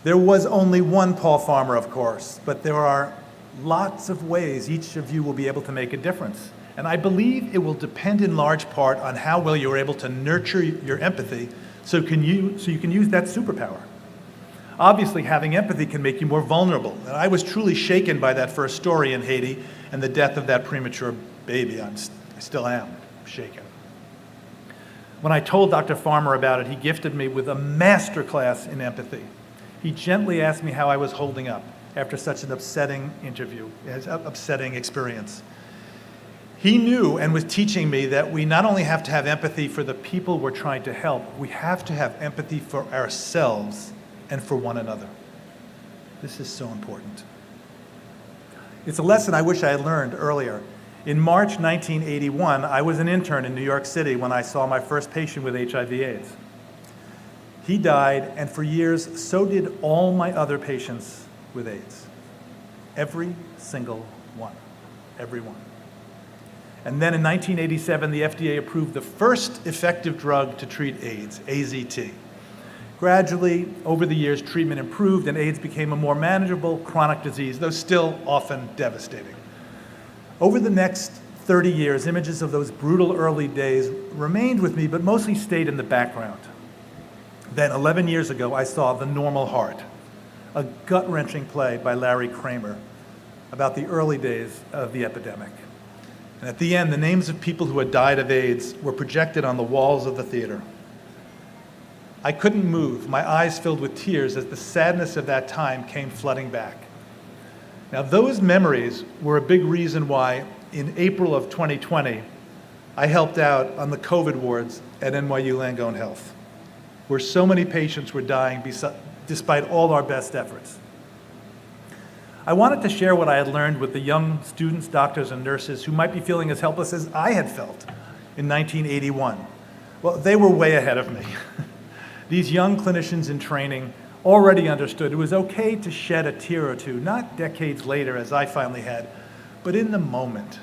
There was only one Paul Farmer, of course, but there are lots of ways each of you will be able to make a difference. And I believe it will depend in large part on how well you're able to nurture your empathy so you can use that superpower. Obviously, having empathy can make you more vulnerable. And I was truly shaken by that first story in Haiti and the death of that premature baby. I still am shaken. When I told Dr. Farmer about it, he gifted me with a masterclass in empathy. He gently asked me how I was holding up after such an upsetting experience. He knew and was teaching me that we not only have to have empathy for the people we're trying to help, we have to have empathy for ourselves and for one another. This is so important. It's a lesson I wish I had learned earlier. In March 1981, I was an intern in New York City when I saw my first patient with HIV/AIDS. He died, and for years, so did all my other patients with AIDS. Every single one. Every one. And then in 1987, the FDA approved the first effective drug to treat AIDS, AZT. Gradually, over the years, treatment improved and AIDS became a more manageable chronic disease, though still often devastating. Over the next 30 years, images of those brutal early days remained with me, but mostly stayed in the background. Then, 11 years ago, I saw The Normal Heart, a gut-wrenching play by Larry Kramer about the early days of the epidemic. And at the end, the names of people who had died of AIDS were projected on the walls of the theater. I couldn't move, my eyes filled with tears as the sadness of that time came flooding back. Now, those memories were a big reason why, in April of 2020, I helped out on the COVID wards at NYU Langone Health, where so many patients were dying despite all our best efforts. I wanted to share what I had learned with the young students, doctors, and nurses who might be feeling as helpless as I had felt in 1981. Well, they were way ahead of me. These young clinicians in training already understood it was okay to shed a tear or two, not decades later as I finally had, but in the moment,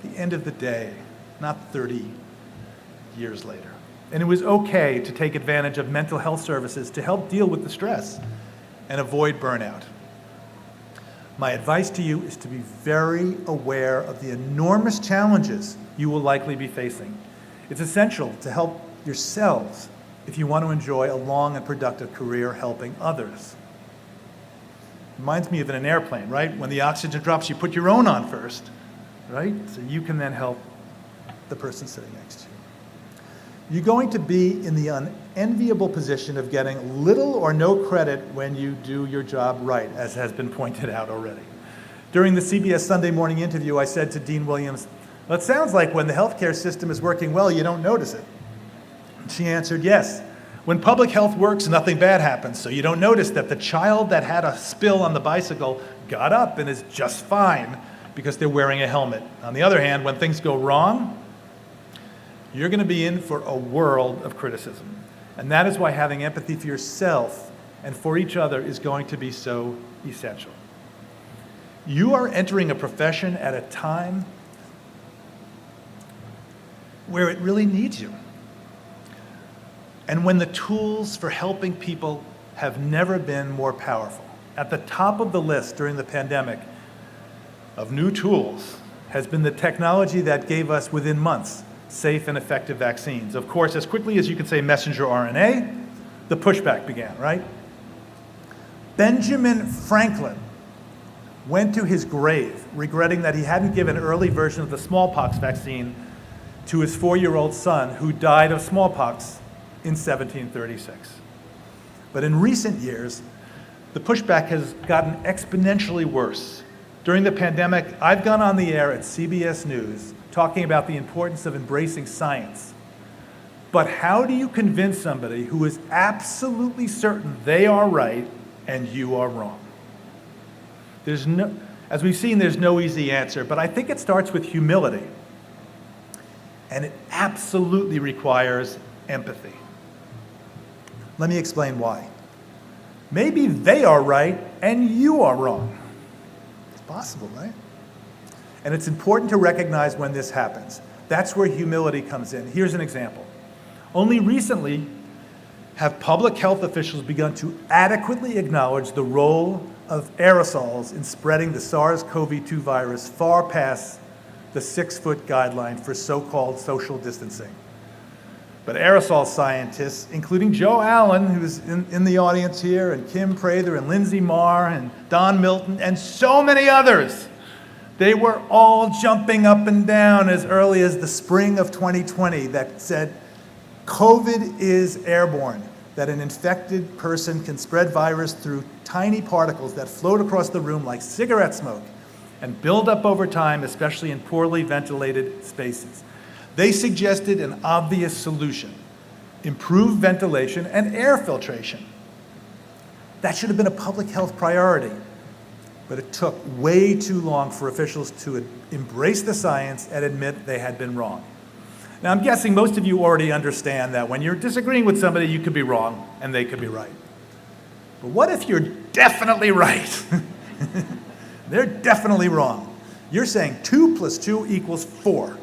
the end of the day, not 30 years later. And it was okay to take advantage of mental health services to help deal with the stress and avoid burnout. My advice to you is to be very aware of the enormous challenges you will likely be facing. It's essential to help yourselves if you want to enjoy a long and productive career helping others. Reminds me of in an airplane, right? When the oxygen drops, you put your own on first, right? So you can then help the person sitting next to you. You're going to be in the unenviable position of getting little or no credit when you do your job right, as has been pointed out already. During the CBS Sunday morning interview, I said to Dean Williams, well, it sounds like when the healthcare system is working well, you don't notice it. She answered, yes. When public health works, nothing bad happens, so you don't notice that the child that had a spill on the bicycle got up and is just fine because they're wearing a helmet. On the other hand, when things go wrong, you're going to be in for a world of criticism. And that is why having empathy for yourself and for each other is going to be so essential. You are entering a profession at a time where it really needs you. And when the tools for helping people have never been more powerful. At the top of the list during the pandemic of new tools has been the technology that gave us, within months, safe and effective vaccines. Of course, as quickly as you could say messenger RNA, the pushback began, right? Benjamin Franklin went to his grave regretting that he hadn't given an early version of the smallpox vaccine to his 4-year-old son who died of smallpox in 1736. But in recent years, the pushback has gotten exponentially worse. During the pandemic, I've gone on the air at CBS News talking about the importance of embracing science. But how do you convince somebody who is absolutely certain they are right and you are wrong? As we've seen, there's no easy answer, but I think it starts with humility. And it absolutely requires empathy. Let me explain why. Maybe they are right and you are wrong. It's possible, right? And it's important to recognize when this happens. That's where humility comes in. Here's an example. Only recently have public health officials begun to adequately acknowledge the role of aerosols in spreading the SARS-CoV-2 virus far past the 6-foot guideline for so-called social distancing. But aerosol scientists, including Joe Allen, who's in the audience here, and Kim Prather, and Lindsay Marr, and Don Milton, and so many others, they were all jumping up and down as early as the spring of 2020 that said, COVID is airborne, that an infected person can spread virus through tiny particles that float across the room like cigarette smoke and build up over time, especially in poorly ventilated spaces. They suggested an obvious solution: improved ventilation and air filtration. That should have been a public health priority, but it took way too long for officials to embrace the science and admit they had been wrong. Now, I'm guessing most of you already understand that when you're disagreeing with somebody, you could be wrong and they could be right. But what if you're definitely right? They're definitely wrong. You're saying 2 + 2 = 4.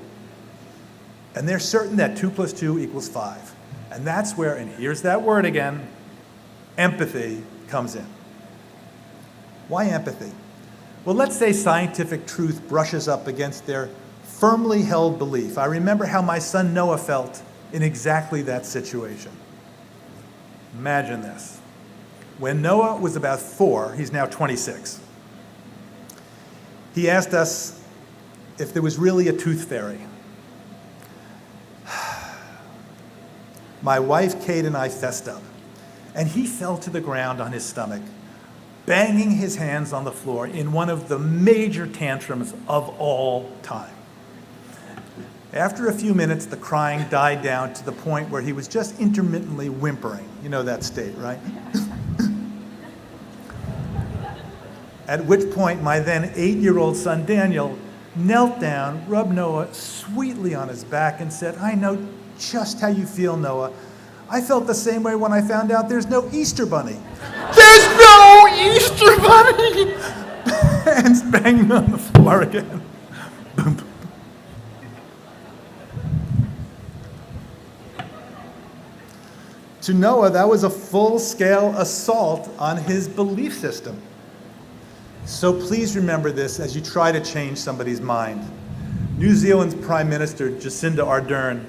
And they're certain that 2 + 2 = 5. And that's where, and here's that word again, empathy comes in. Why empathy? Well, let's say scientific truth brushes up against their firmly held belief. I remember how my son Noah felt in exactly that situation. Imagine this. When Noah was about 4, he's now 26, he asked us if there was really a tooth fairy. My wife, Kate, and I fessed up, and he fell to the ground on his stomach, banging his hands on the floor in one of the major tantrums of all time. After a few minutes, the crying died down to the point where he was just intermittently whimpering. You know that state, right? At which point, my then 8-year-old son, Daniel, knelt down, rubbed Noah sweetly on his back, and said, "I know just how you feel, Noah. I felt the same way when I found out there's no Easter Bunny." There's no Easter Bunny! And banging on the floor again. Boom. To Noah, that was a full-scale assault on his belief system. So please remember this as you try to change somebody's mind. New Zealand's Prime Minister, Jacinda Ardern,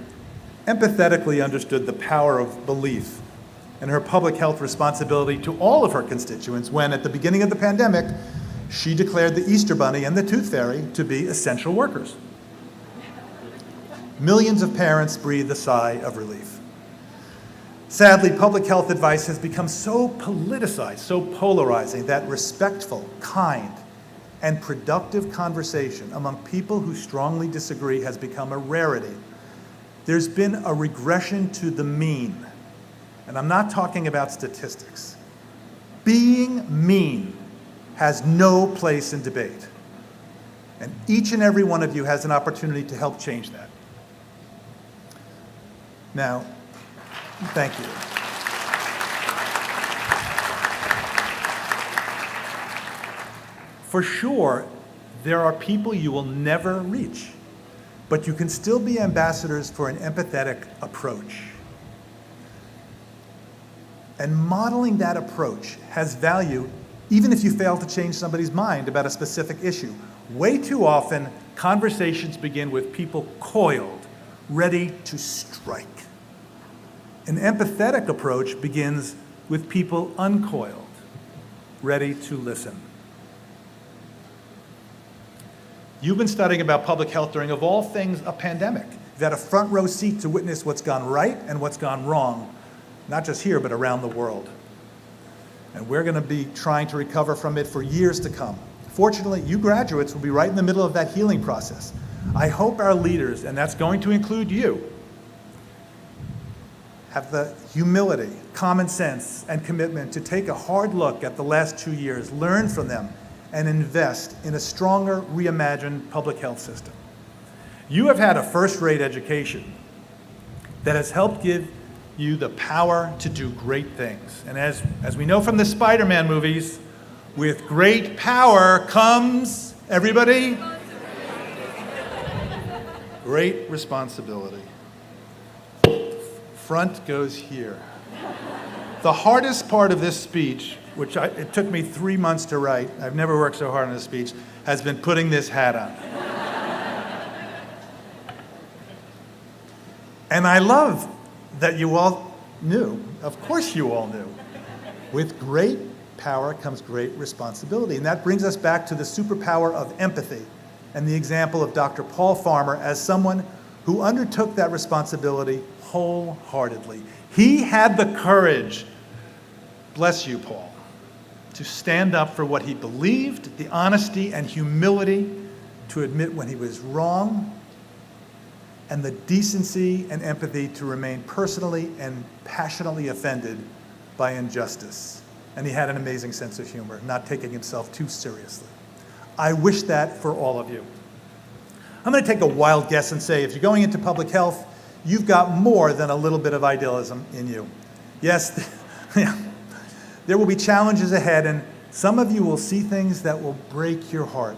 empathetically understood the power of belief and her public health responsibility to all of her constituents when, at the beginning of the pandemic, she declared the Easter Bunny and the Tooth Fairy to be essential workers. Millions of parents breathed a sigh of relief. Sadly, public health advice has become so politicized, so polarizing, that respectful, kind, and productive conversation among people who strongly disagree has become a rarity. There's been a regression to the mean, and I'm not talking about statistics. Being mean has no place in debate, and each and every one of you has an opportunity to help change that. Now, thank you. For sure, there are people you will never reach, but you can still be ambassadors for an empathetic approach. And modeling that approach has value even if you fail to change somebody's mind about a specific issue. Way too often, conversations begin with people coiled, ready to strike. An empathetic approach begins with people uncoiled, ready to listen. You've been studying about public health during, of all things, a pandemic. You've had a front row seat to witness what's gone right and what's gone wrong, not just here, but around the world. And we're going to be trying to recover from it for years to come. Fortunately, you graduates will be right in the middle of that healing process. I hope our leaders, and that's going to include you, have the humility, common sense, and commitment to take a hard look at the last 2 years, learn from them, and invest in a stronger, reimagined public health system. You have had a first-rate education that has helped give you the power to do great things. And as we know from the Spider-Man movies, with great power comes, everybody? Great responsibility. Front goes here. The hardest part of this speech, which it took me 3 months to write, I've never worked so hard on a speech, has been putting this hat on. And I love that you all knew, of course you all knew, with great power comes great responsibility. And that brings us back to the superpower of empathy and the example of Dr. Paul Farmer as someone who undertook that responsibility wholeheartedly. He had the courage, bless you, Paul, to stand up for what he believed, the honesty and humility to admit when he was wrong, and the decency and empathy to remain personally and passionately offended by injustice. And he had an amazing sense of humor, not taking himself too seriously. I wish that for all of you. I'm going to take a wild guess and say, if you're going into public health, you've got more than a little bit of idealism in you. Yes, there will be challenges ahead, and some of you will see things that will break your heart.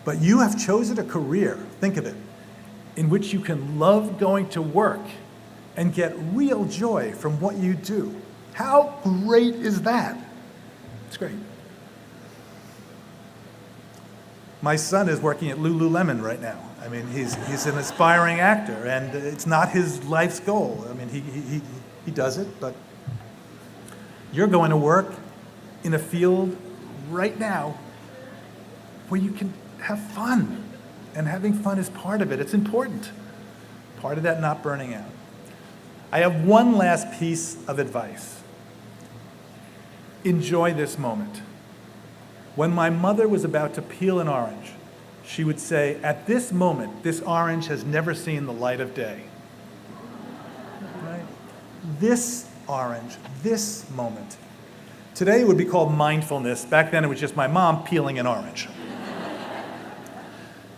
But you have chosen a career, think of it, in which you can love going to work and get real joy from what you do. How great is that? It's great. My son is working at Lululemon right now. I mean, he's an aspiring actor, and it's not his life's goal. I mean, he does it, but you're going to work in a field right now where you can have fun, and having fun is part of it. It's important. Part of that not burning out. I have one last piece of advice. Enjoy this moment. When my mother was about to peel an orange, she would say, at this moment, this orange has never seen the light of day. Right? This orange, this moment. Today it would be called mindfulness. Back then it was just my mom peeling an orange.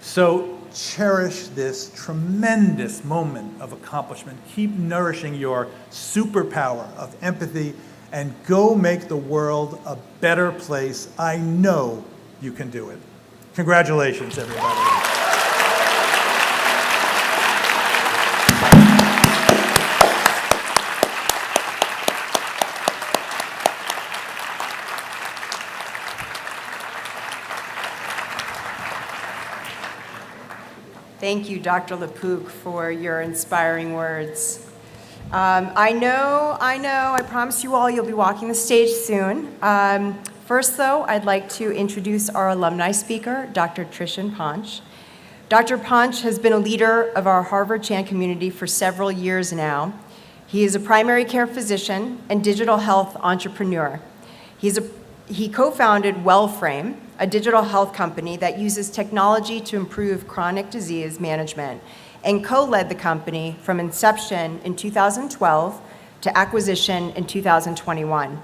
So cherish this tremendous moment of accomplishment. Keep nourishing your superpower of empathy and go make the world a better place. I know you can do it. Congratulations, everybody. Thank you, Dr. LaPook, for your inspiring words. I know, I promise you all you'll be walking the stage soon. First, though, I'd like to introduce our alumni speaker, Dr. Trishan Panch. Dr. Panch has been a leader of our Harvard Chan community for several years now. He is a primary care physician and digital health entrepreneur. He co-founded WellFrame, a digital health company that uses technology to improve chronic disease management, and co-led the company from inception in 2012 to acquisition in 2021.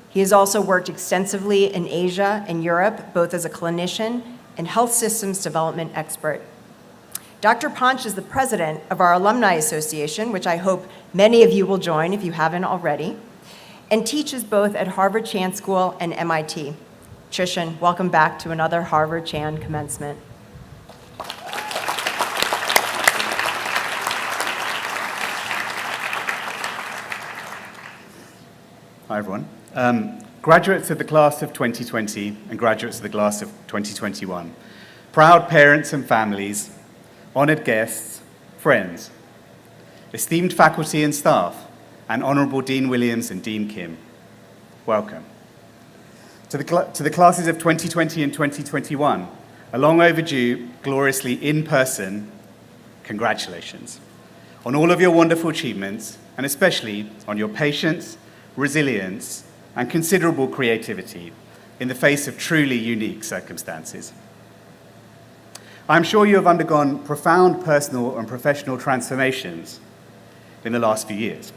He has also worked extensively in Asia and Europe, both as a clinician and health systems development expert. Dr. Ponch is the president of our Alumni Association, which I hope many of you will join if you haven't already, and teaches both at Harvard Chan School and MIT. Trishan, welcome back to another Harvard Chan commencement. Hi, everyone. Graduates of the class of 2020 and graduates of the class of 2021, proud parents and families, honored guests, friends, esteemed faculty and staff, and Honorable Dean Williams and Dean Kim, welcome. To the classes of 2020 and 2021, a long overdue, gloriously in-person, congratulations on all of your wonderful achievements, and especially on your patience, resilience, and considerable creativity in the face of truly unique circumstances. I'm sure you have undergone profound personal and professional transformations in the last few years.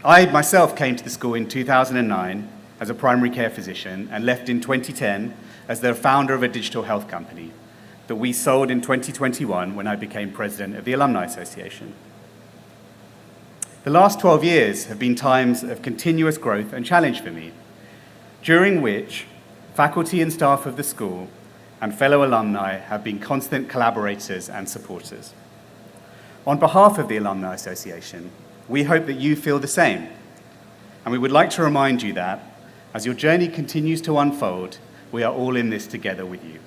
I myself came to the school in 2009 as a primary care physician and left in 2010 as the founder of a digital health company that we sold in 2021 when I became president of the Alumni Association. The last 12 years have been times of continuous growth and challenge for me, during which faculty and staff of the school and fellow alumni have been constant collaborators and supporters. On behalf of the Alumni Association, we hope that you feel the same, and we would like to remind you that, as your journey continues to unfold, we are all in this together with you.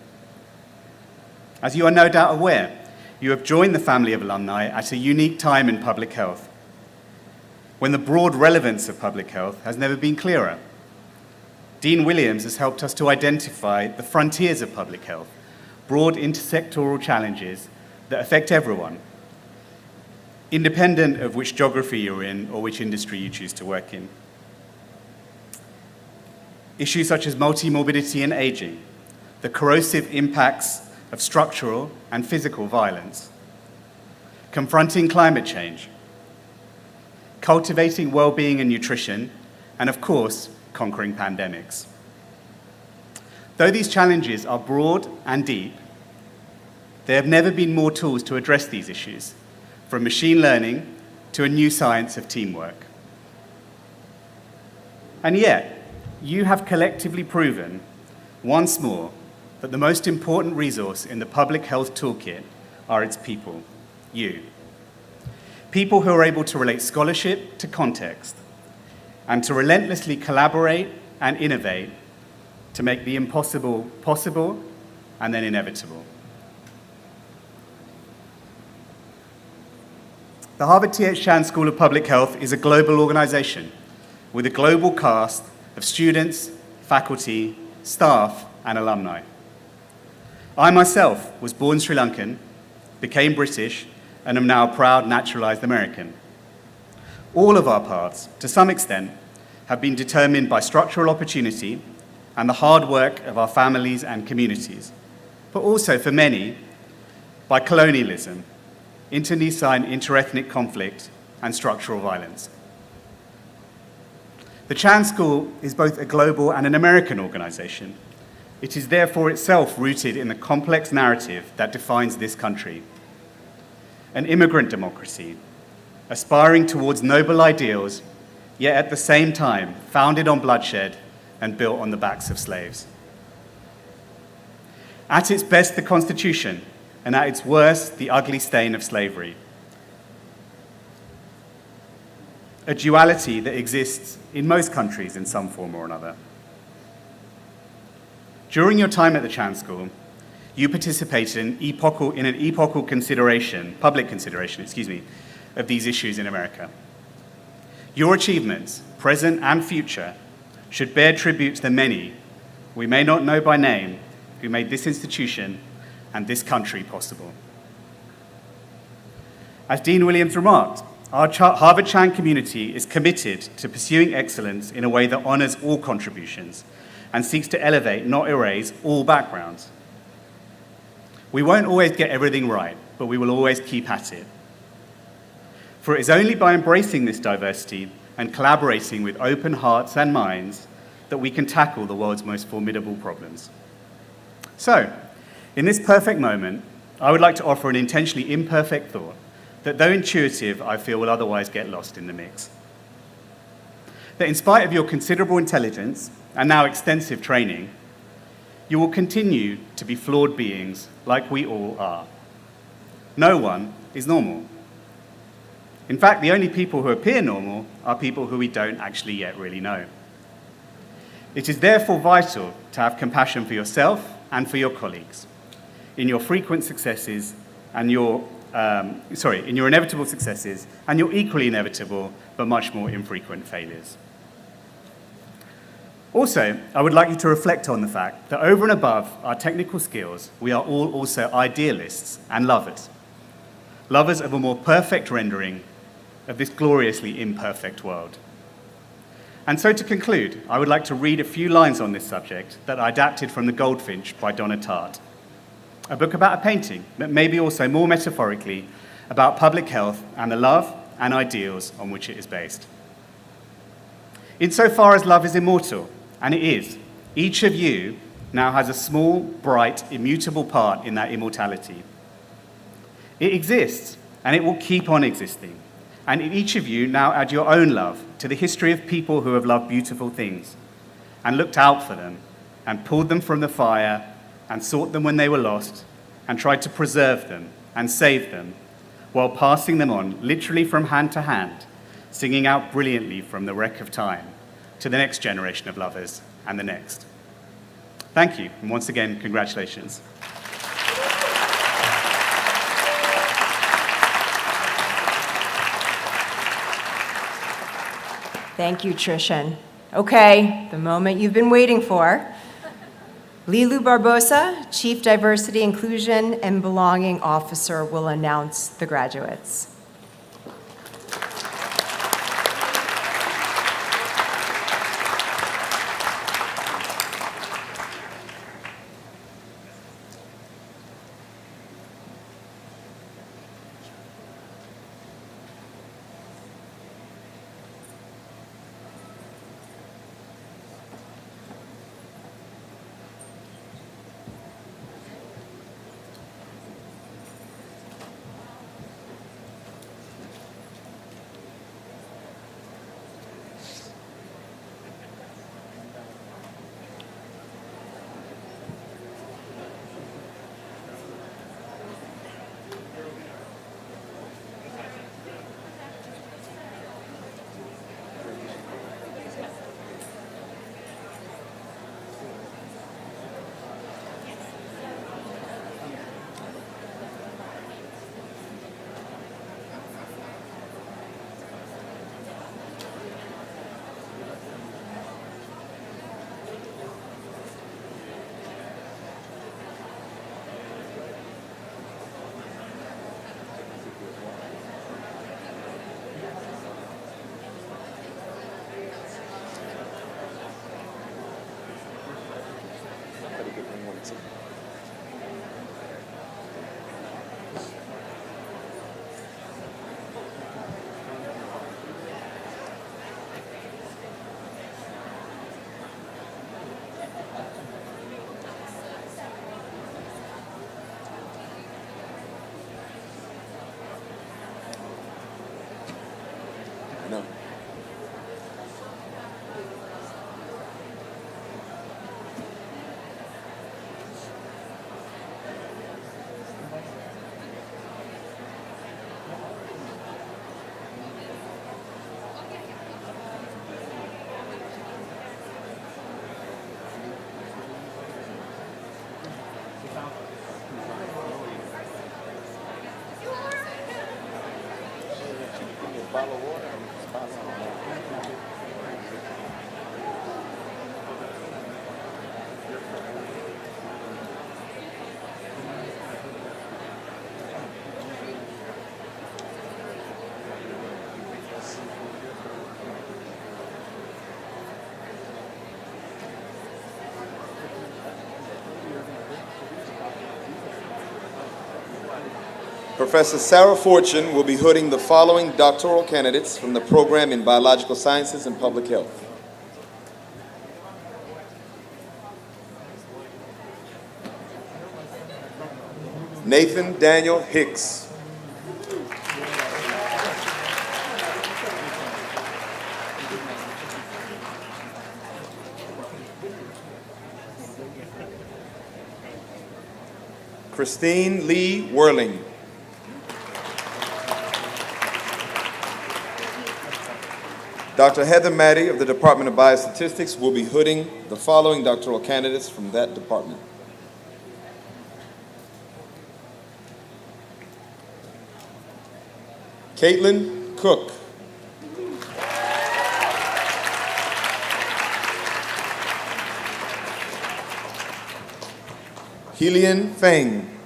As you are no doubt aware, you have joined the family of alumni at a unique time in public health, when the broad relevance of public health has never been clearer. Dean Williams has helped us to identify the frontiers of public health, broad intersectoral challenges that affect everyone, independent of which geography you're in or which industry you choose to work in. Issues such as multi-morbidity and aging, the corrosive impacts of structural and physical violence, confronting climate change, cultivating well-being and nutrition, and of course, conquering pandemics. Though these challenges are broad and deep, there have never been more tools to address these issues, from machine learning to a new science of teamwork. And yet, you have collectively proven, once more, that the most important resource in the public health toolkit are its people, you. People who are able to relate scholarship to context and to relentlessly collaborate and innovate to make the impossible possible and then inevitable. The Harvard T.H. Chan School of Public Health is a global organization with a global cast of students, faculty, staff, and alumni. I myself was born Sri Lankan, became British, and am now a proud naturalized American. All of our paths, to some extent, have been determined by structural opportunity and the hard work of our families and communities, but also, for many, by colonialism, internecine interethnic conflict, and structural violence. The Chan School is both a global and an American organization. It is therefore itself rooted in the complex narrative that defines this country. An immigrant democracy, aspiring towards noble ideals, yet at the same time founded on bloodshed and built on the backs of slaves. At its best, the Constitution, and at its worst, the ugly stain of slavery. A duality that exists in most countries in some form or another. During your time at the Chan School, you participated in an epochal consideration, public consideration, of these issues in America. Your achievements, present and future, should bear tribute to the many we may not know by name who made this institution and this country possible. As Dean Williams remarked, our Harvard Chan community is committed to pursuing excellence in a way that honors all contributions and seeks to elevate, not erase, all backgrounds. We won't always get everything right, but we will always keep at it. For it is only by embracing this diversity and collaborating with open hearts and minds that we can tackle the world's most formidable problems. So, in this perfect moment, I would like to offer an intentionally imperfect thought that, though intuitive, I feel will otherwise get lost in the mix. That in spite of your considerable intelligence and now extensive training, you will continue to be flawed beings like we all are. No one is normal. In fact, the only people who appear normal are people who we don't actually yet really know. It is therefore vital to have compassion for yourself and for your colleagues in your frequent successes and in your inevitable successes and your equally inevitable but much more infrequent failures. Also, I would like you to reflect on the fact that over and above our technical skills, we are all also idealists and lovers. Lovers of a more perfect rendering of this gloriously imperfect world. And so to conclude, I would like to read a few lines on this subject that I adapted from The Goldfinch by Donna Tartt, a book about a painting, but maybe also more metaphorically about public health and the love and ideals on which it is based. Insofar as love is immortal, and it is, each of you now has a small, bright, immutable part in that immortality. It exists, and it will keep on existing. And each of you now add your own love to the history of people who have loved beautiful things and looked out for them and pulled them from the fire and sought them when they were lost and tried to preserve them and save them while passing them on literally from hand to hand, singing out brilliantly from the wreck of time to the next generation of lovers and the next. Thank you, and once again, congratulations. Thank you, Trishan. Okay, the moment you've been waiting for. Lilu Barbosa, Chief Diversity, Inclusion, and Belonging Officer, will announce the graduates. No. Bottle of water and spots on that. Professor Sarah Fortune will be hooding the following doctoral candidates from the program in Biological Sciences and Public Health. Nathan Daniel Hicks. Christine Lee Worling. Dr. Heather Maddy of the Department of Biostatistics will be hooding the following doctoral candidates from that department. Caitlin Cook. Helian Feng.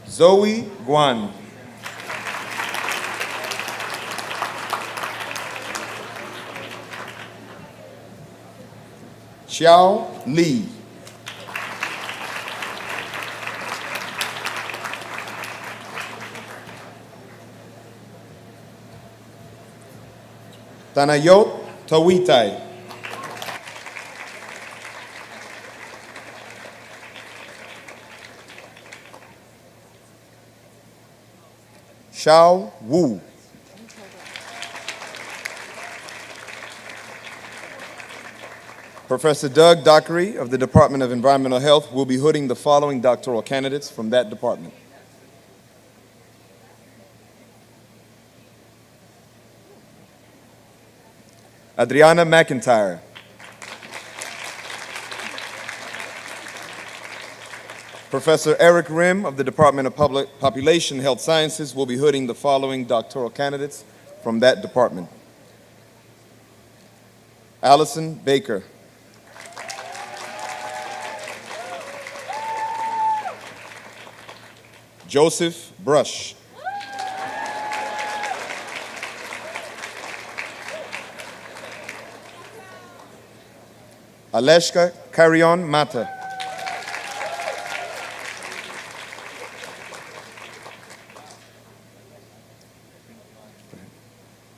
Zoe Guan. Xiao Li. Tanayot Tawitai. Shao Wu. Professor Doug Dockery of the Department of Environmental Health will be hooding the following doctoral candidates from that department. Adriana McIntyre. Professor Eric Rim of the Department of Population Health Sciences will be hooding the following doctoral candidates from that department. Allison Baker. Joseph Brush. Aleshka Carrion Mata.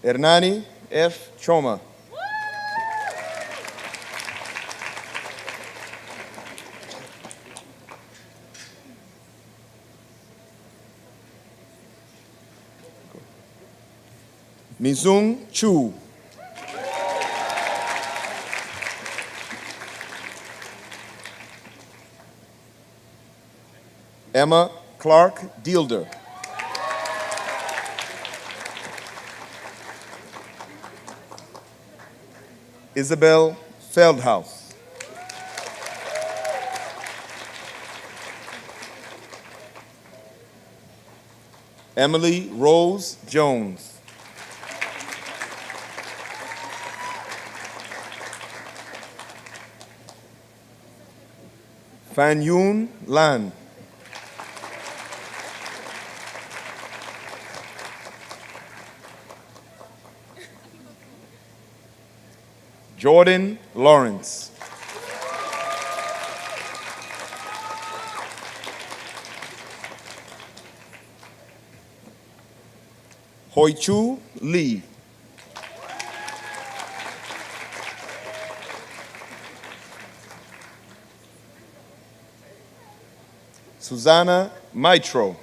Hernani F. Choma. Mizung Chu. Emma Clark Dielder. Isabel Feldhaus. Emily Rose Jones. Fan Yun Lan. Jordan Lawrence. Hoichu Lee. Susanna Maitro.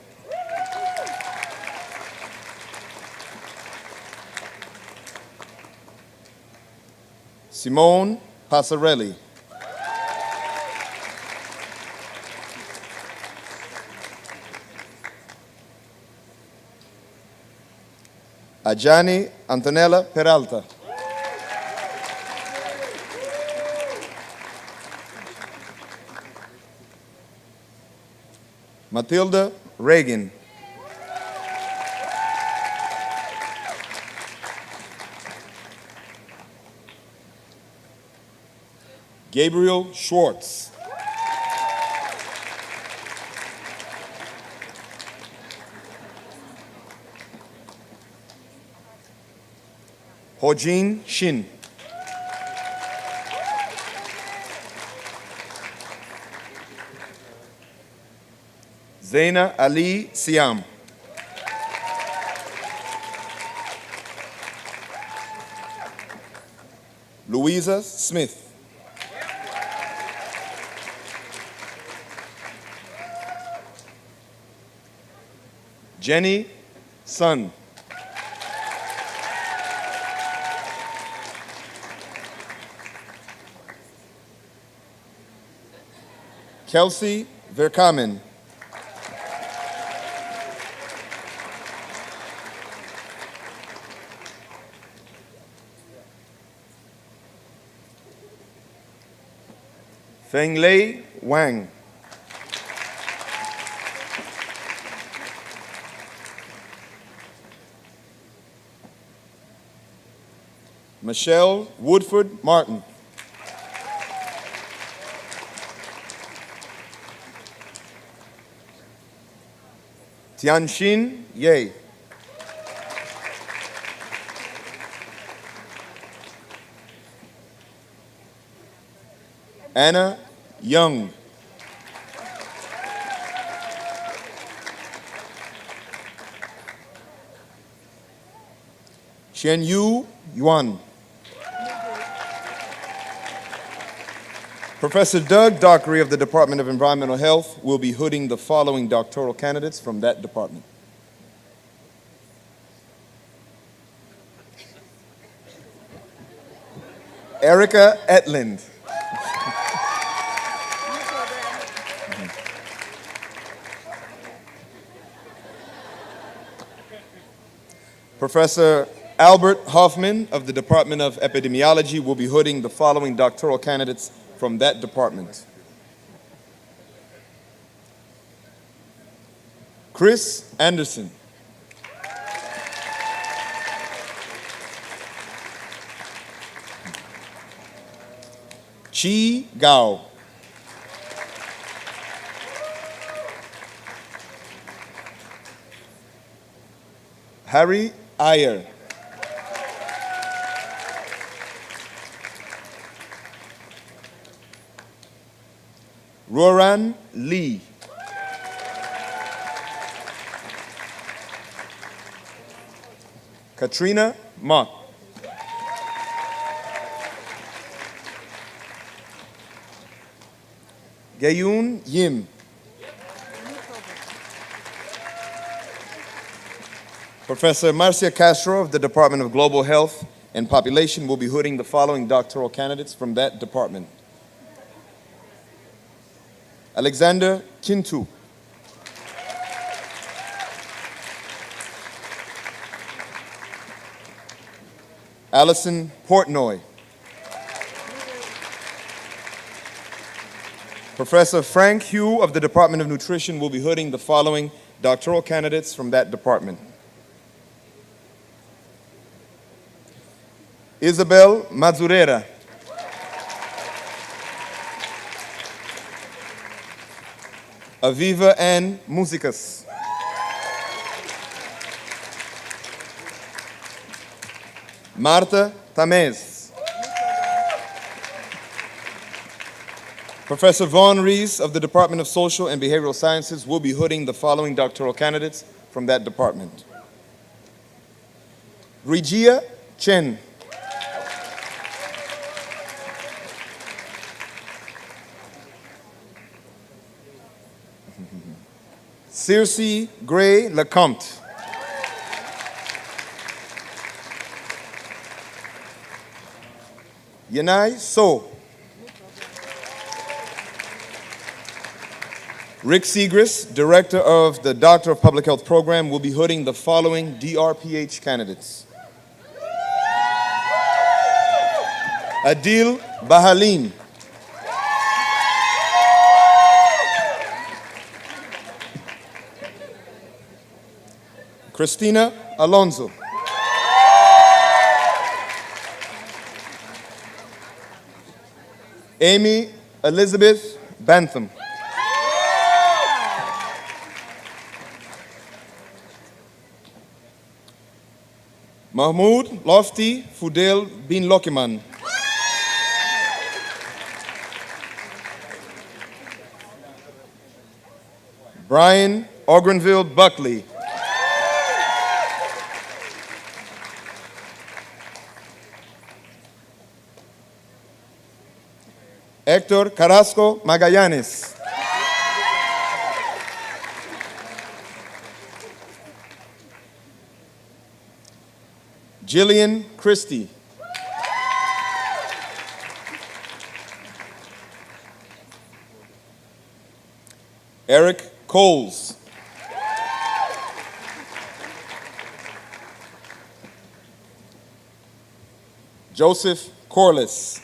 Simone Passarelli. Ajani Antonella Peralta. Matilda Reagan. Gabriel Schwartz. Hojin Shin. Zaina Ali Siam. Louisa Smith. Jenny Sun. Kelsey Verkamen. Fenglei Wang. Michelle Woodford Martin. Tianxin Ye. Anna Young. Qianyu Yuan. Professor Doug Dockery of the Department of Environmental Health will be hooding the following doctoral candidates from that department. Erica Etland. Professor Albert Hoffman of the Department of Epidemiology will be hooding the following doctoral candidates from that department. Chris Anderson. Chi Gao. Harry Ayer. Roran Lee. Katrina Mott. Gayun Yim. Professor Marcia Castro of the Department of Global Health and Population will be hooding the following doctoral candidates from that department. Alexander Kintu. Allison Portnoy. Professor Frank Hugh of the Department of Nutrition will be hooding the following doctoral candidates from that department. Isabel Mazurera. Aviva Ann Musicas. Marta Tamez. Professor Vaughn Rees of the Department of Social and Behavioral Sciences will be hooding the following doctoral candidates from that department. Regia Chen. Circe Gray Lecomte. Yanai So. Rick Segrist, Director of the Doctor of Public Health Program, will be hooding the following DRPH candidates. Adil Bahalim. Christina Alonso. Amy Elizabeth Bantham. Mahmoud Lofty Fudel bin Lokiman. Brian Ogrenville Buckley. Hector Carrasco Magallanes. Jillian Christie. Eric Coles. Joseph Corliss.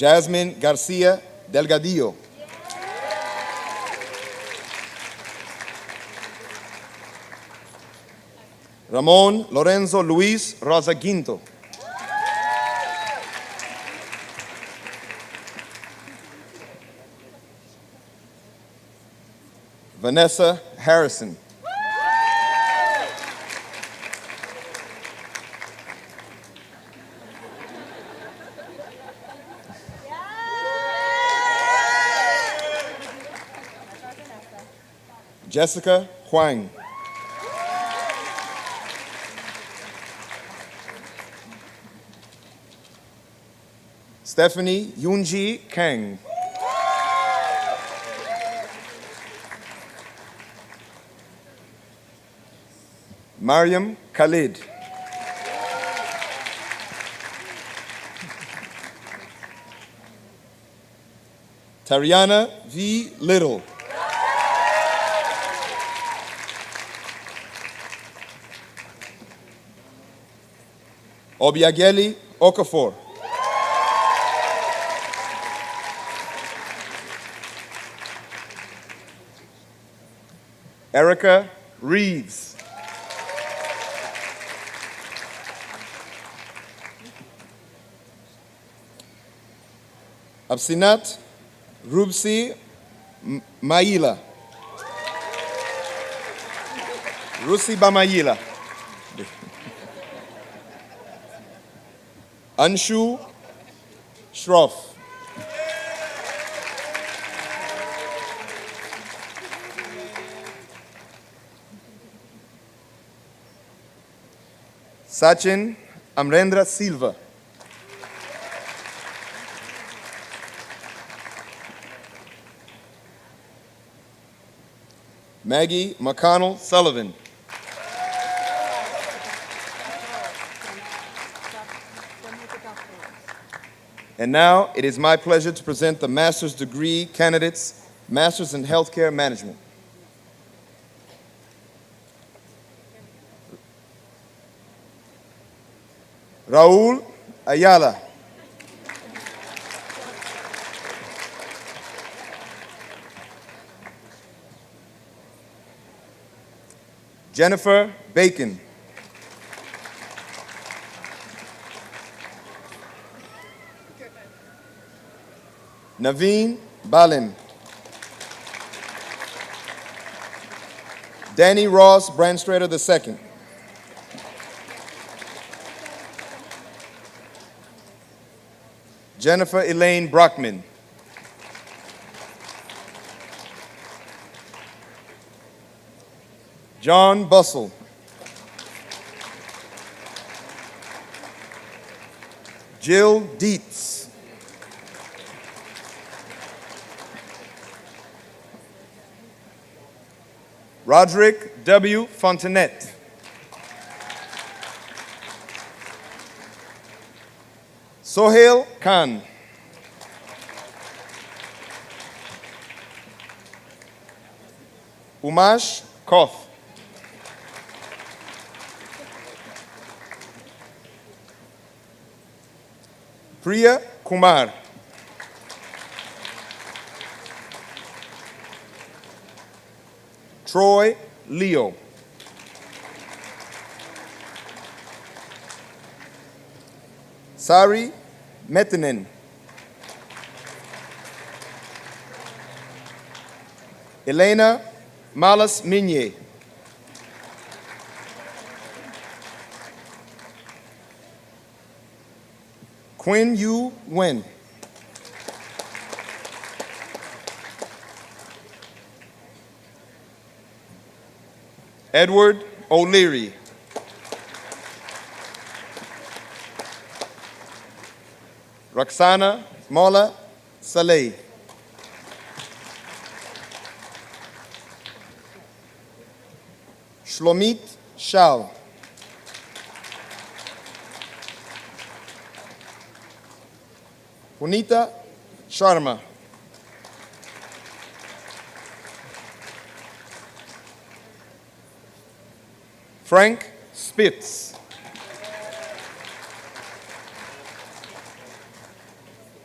Jasmine Garcia Delgadillo. Ramon Lorenzo Luis Rosaguinto. Vanessa Harrison. Jessica Huang. Stephanie Yunji Kang. Mariam Khalid. Tariana V. Little. Obiageli Okafor. Erica Reeves. Absinat Rubsi Maila. Rusi Bamaila. Anshu Shroff. Sachin Amrendra Silva. Maggie McConnell Sullivan. And now it is my pleasure to present the master's degree candidates, Masters in Healthcare Management. Raul Ayala. Jennifer Bacon. Naveen Balim. Danny Ross Brandstrader II. Jennifer Elaine Brockman. John Bussell. Jill Dietz. Roderick W. Fontenette. Sohail Khan. Umash Koth. Priya Kumar. Troy Leo. Sari Metinen. Elena Malas Minye. Quinn Yu Wen. Edward O'Leary. Roxana Mola Saleh. Shlomit Shal. Punita Sharma. Frank Spitz.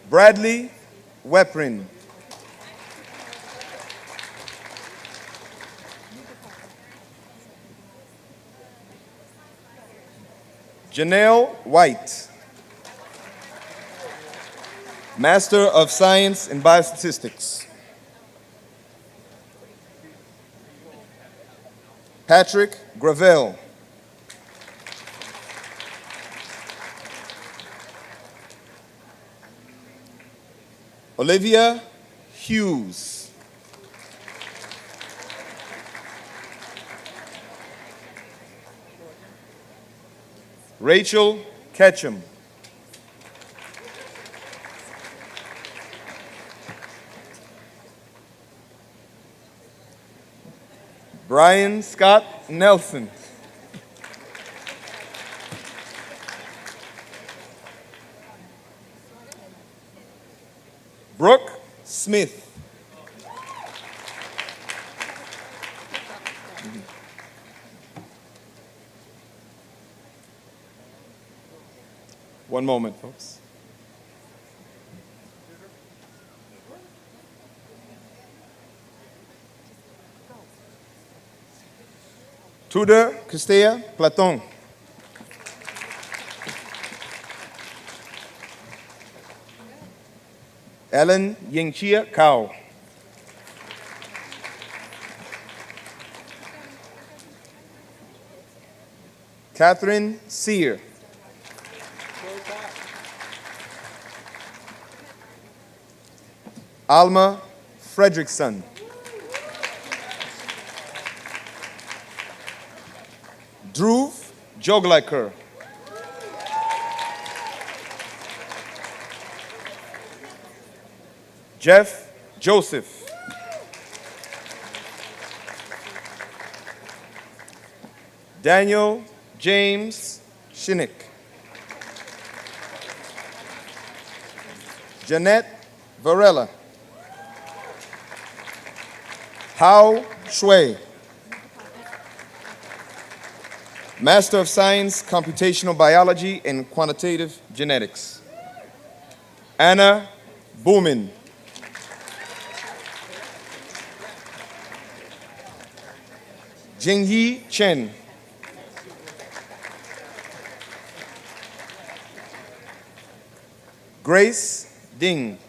Bradley Weprin. Janelle White. Master of Science in Biostatistics. Patrick Gravel. Olivia Hughes. Rachel Ketchum. Brian Scott Nelson. Brooke Smith. One moment, folks. Tudor Castella Platon. Ellen Yingchia Cao. Catherine Sear. Alma Fredrickson. Dhruv Joglaiker. Jeff Joseph. Daniel James Shinnick. Jeanette Varela. Hao Shui. Master of Science, Computational Biology and Quantitative Genetics. Anna Boomin. Jingyi Chen. Grace Ding.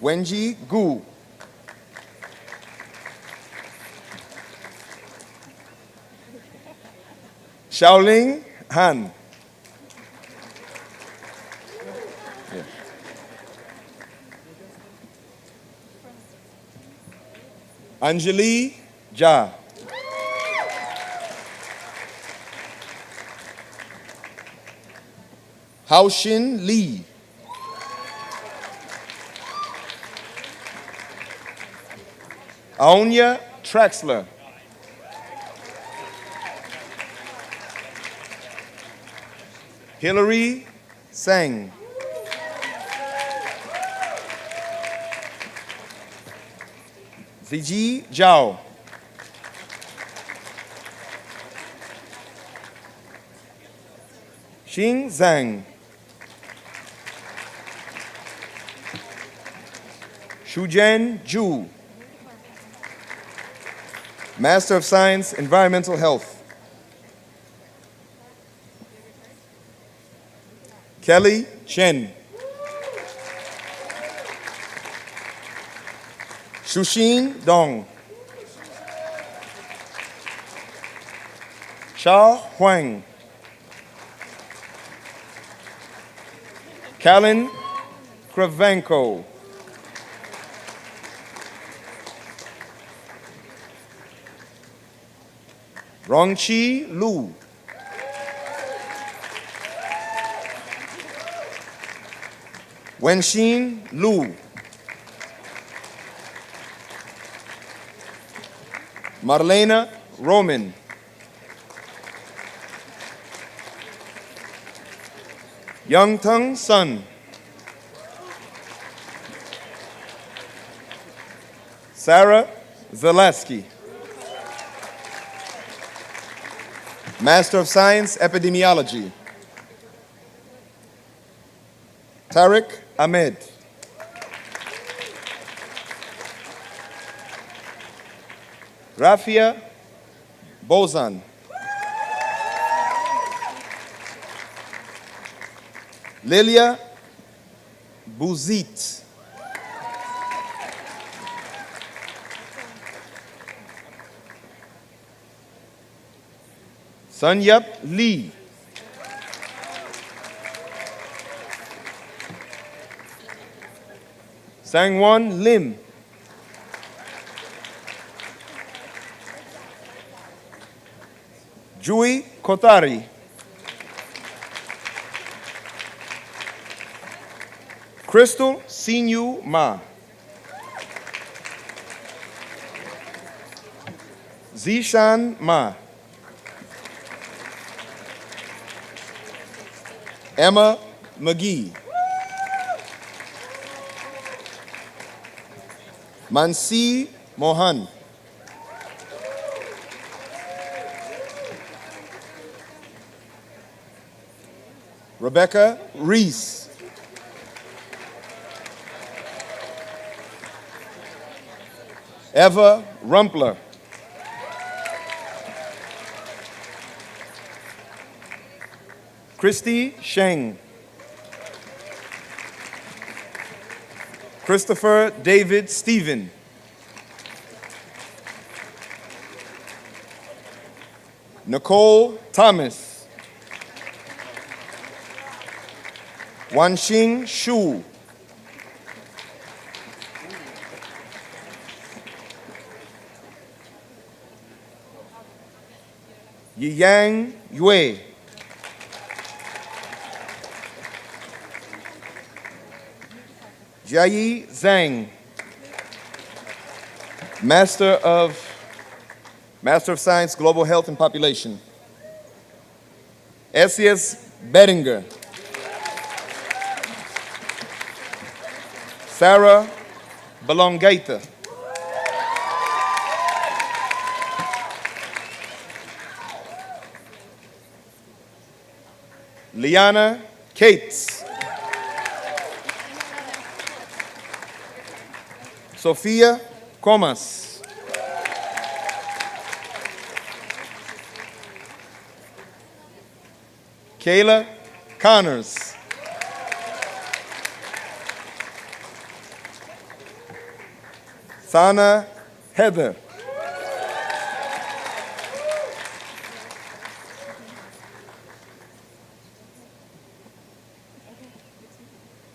Wenji Gu. Shaoling Han. Yeah. Anjali Jha. Haoshin Lee. Aonya Traxler. Hillary Sang. Viji Zhao. Xing Zhang. Shujian Zhu. Master of Science, Environmental Health. Kelly Chen. Shushin Dong. Shao Huang. Kalin Kravenko. Rongqi Lu. Wenxin Lu. Marlena Roman. Young Tung Sun. Sarah Zaleski. Master of Science, Epidemiology. Tariq Ahmed. Rafia Bozan. Lilia Bouzit. Sunyap Lee. Sangwon Lim. Jui Kotari. Crystal Sinyu Ma. Zishan Ma. Emma McGee. Mansi Mohan. Rebecca Reese. Eva Rumpler. Christy Sheng. Christopher David Stephen. Nicole Thomas. Wanxing Shu. Yiyang Yue. Jiayi Zhang. Master of Science, Global Health and Population. Esias Bettinger. Sarah Balongaita. Liana Cates. Sofia Comas. Kayla Connors. Sana Heather.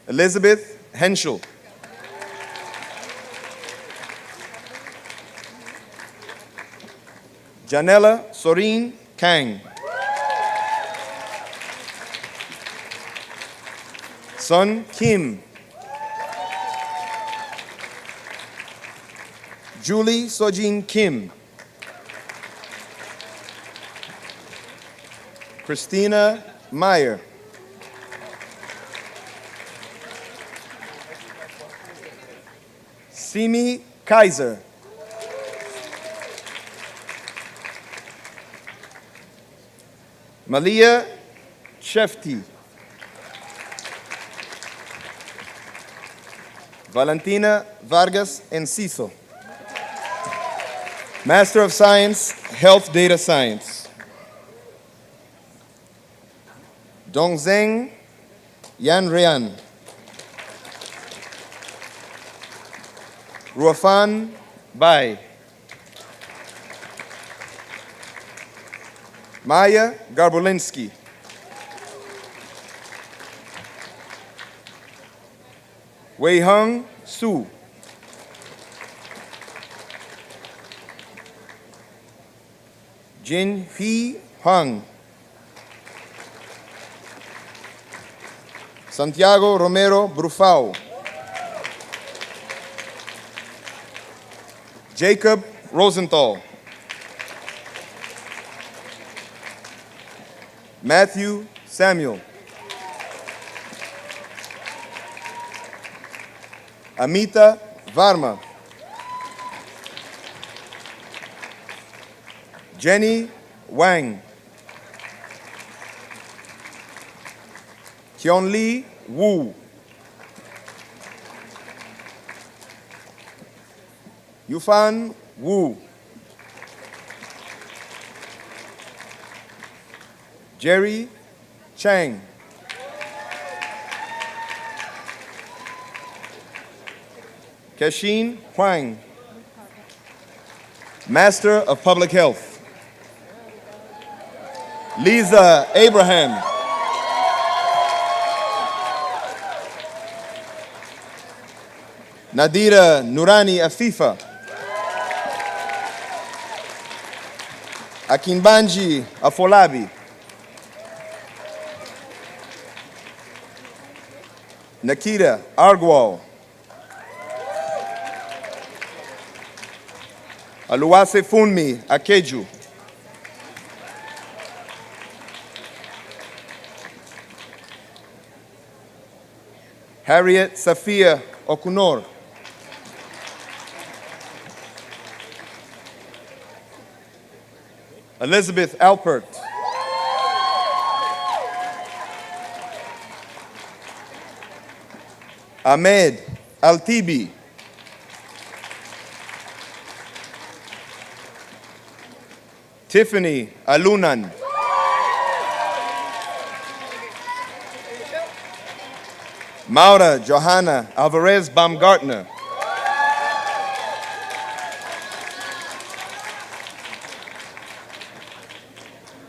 Elizabeth Henschel. Janella Sorin Kang. Sun Kim. Julie Sojin Kim. Christina Meyer. Simi Kaiser. Malia Shefti. Valentina Vargas Enciso. Master of Science, Health Data Science. Dongzeng Yanrian. Ruafan Bai. Maya Garbulinski. Wei Hung Su. Jin Hee Hung. Santiago Romero Brufau. Jacob Rosenthal. Matthew Samuel. Amita Varma. Jenny Wang. Hyunlee Wu. Yufan Wu. Jerry Chang. Kashin Huang. Master of Public Health. Lisa Abraham. Nadira Nurani Afifa. Akinbanji Afolabi. Nikita Argwal. Aluwase Funmi Akeju. Harriet Safia Okunor. Elizabeth Alpert. Ahmed Altibi. Tiffany Alunan. Maura Johanna Alvarez Baumgartner.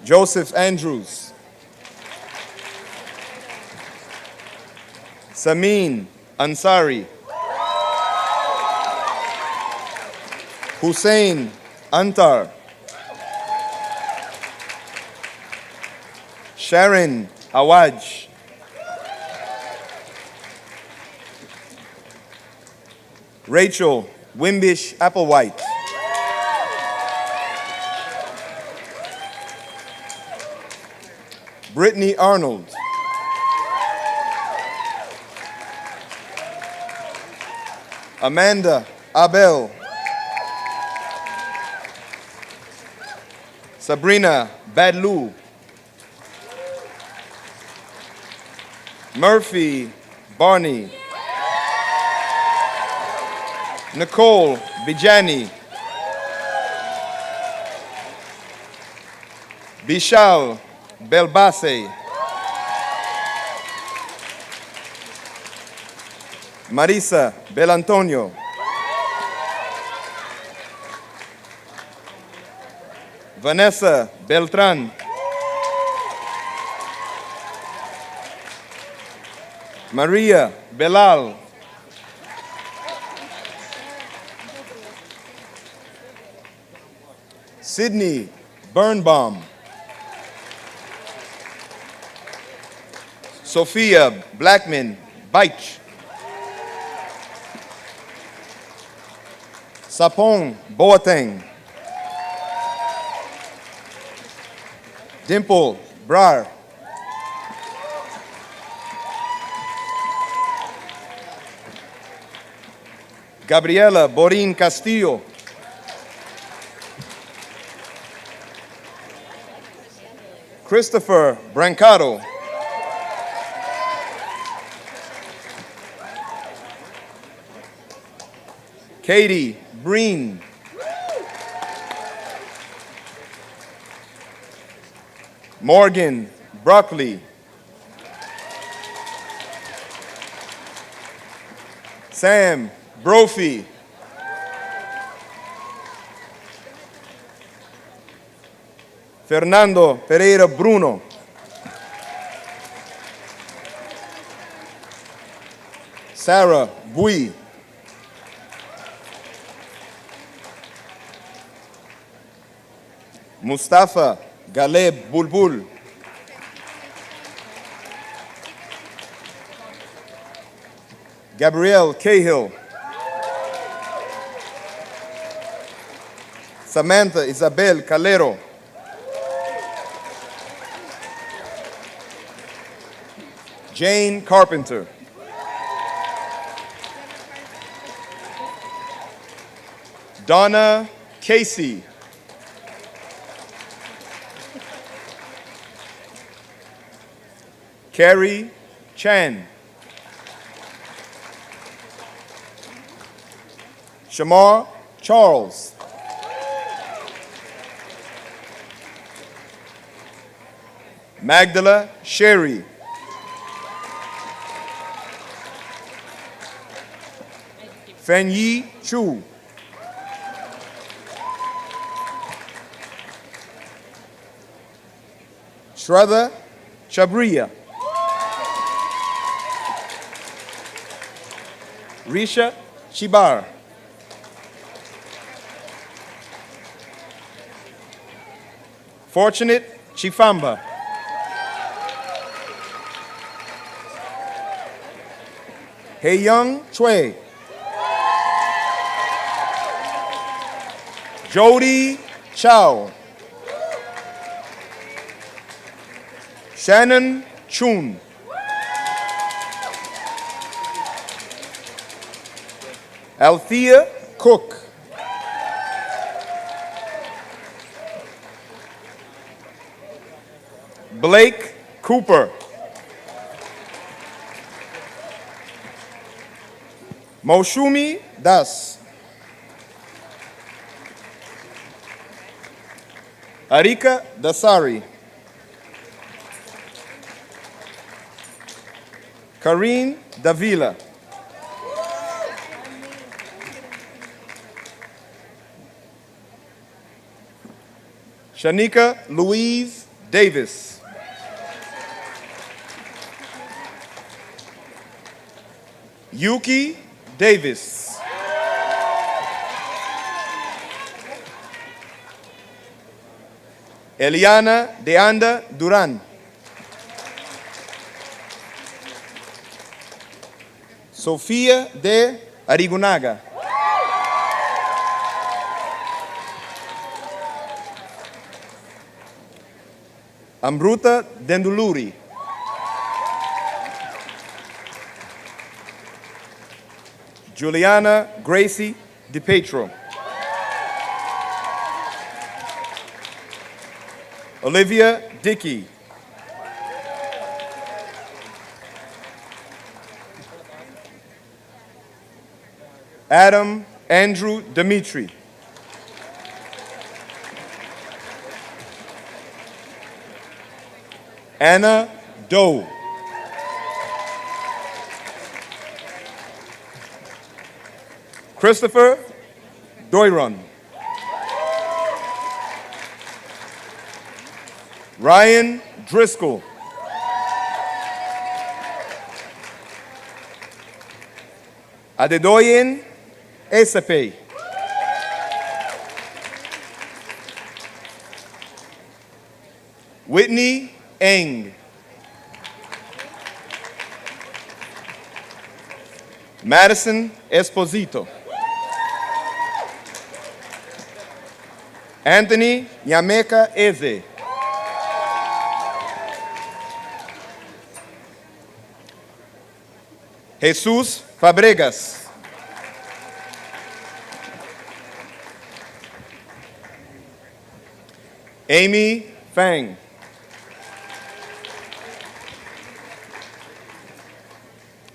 Joseph Andrews. Samin Ansari. Hussein Antar. Sharon Awaj. Rachel Wimbish Applewhite. Brittany Arnold. Amanda Abel. Sabrina Badlou. Murphy Barney. Nicole Bijani. Bishal Belbase. Marisa Belantonio. Vanessa Beltran. Maria Belal. Sydney Birnbaum. Sophia Blackman Baich. Sapong Boateng. Dimple Brar. Gabriela Borin Castillo. Christopher Brancado. Katie Breen. Morgan Broccoli. Sam Brophy. Fernando Pereira Bruno. Sarah Bui. Mustafa Galeb Bulbul. Gabrielle Cahill. Samantha Isabel Calero. Jane Carpenter. Donna Casey. Carrie Chan. Shamar Charles. Magdala Sherry. Fenyi Chu. Shraddha Chabriya. Risha Chibar. Fortunate Chifamba. Heyyoung Choi. Jody Chow. Shannon Chun. Althea Cook. Blake Cooper. Moshumi Das. Arika Dasari. Karine Davila. Shanika Louise Davis. Yuki Davis. Eliana Deanda Duran. Sofia de Arigunaga. Amruta Denduluri. Juliana Gracie DiPietro. Olivia Dickey. Adam Andrew Dimitri. Anna Doe. Christopher Doiron. Ryan Driscoll. Adedoyin Esepe. Whitney Eng. Madison Esposito. Anthony Nyameka Eze. Jesus Fabregas. Amy Fang.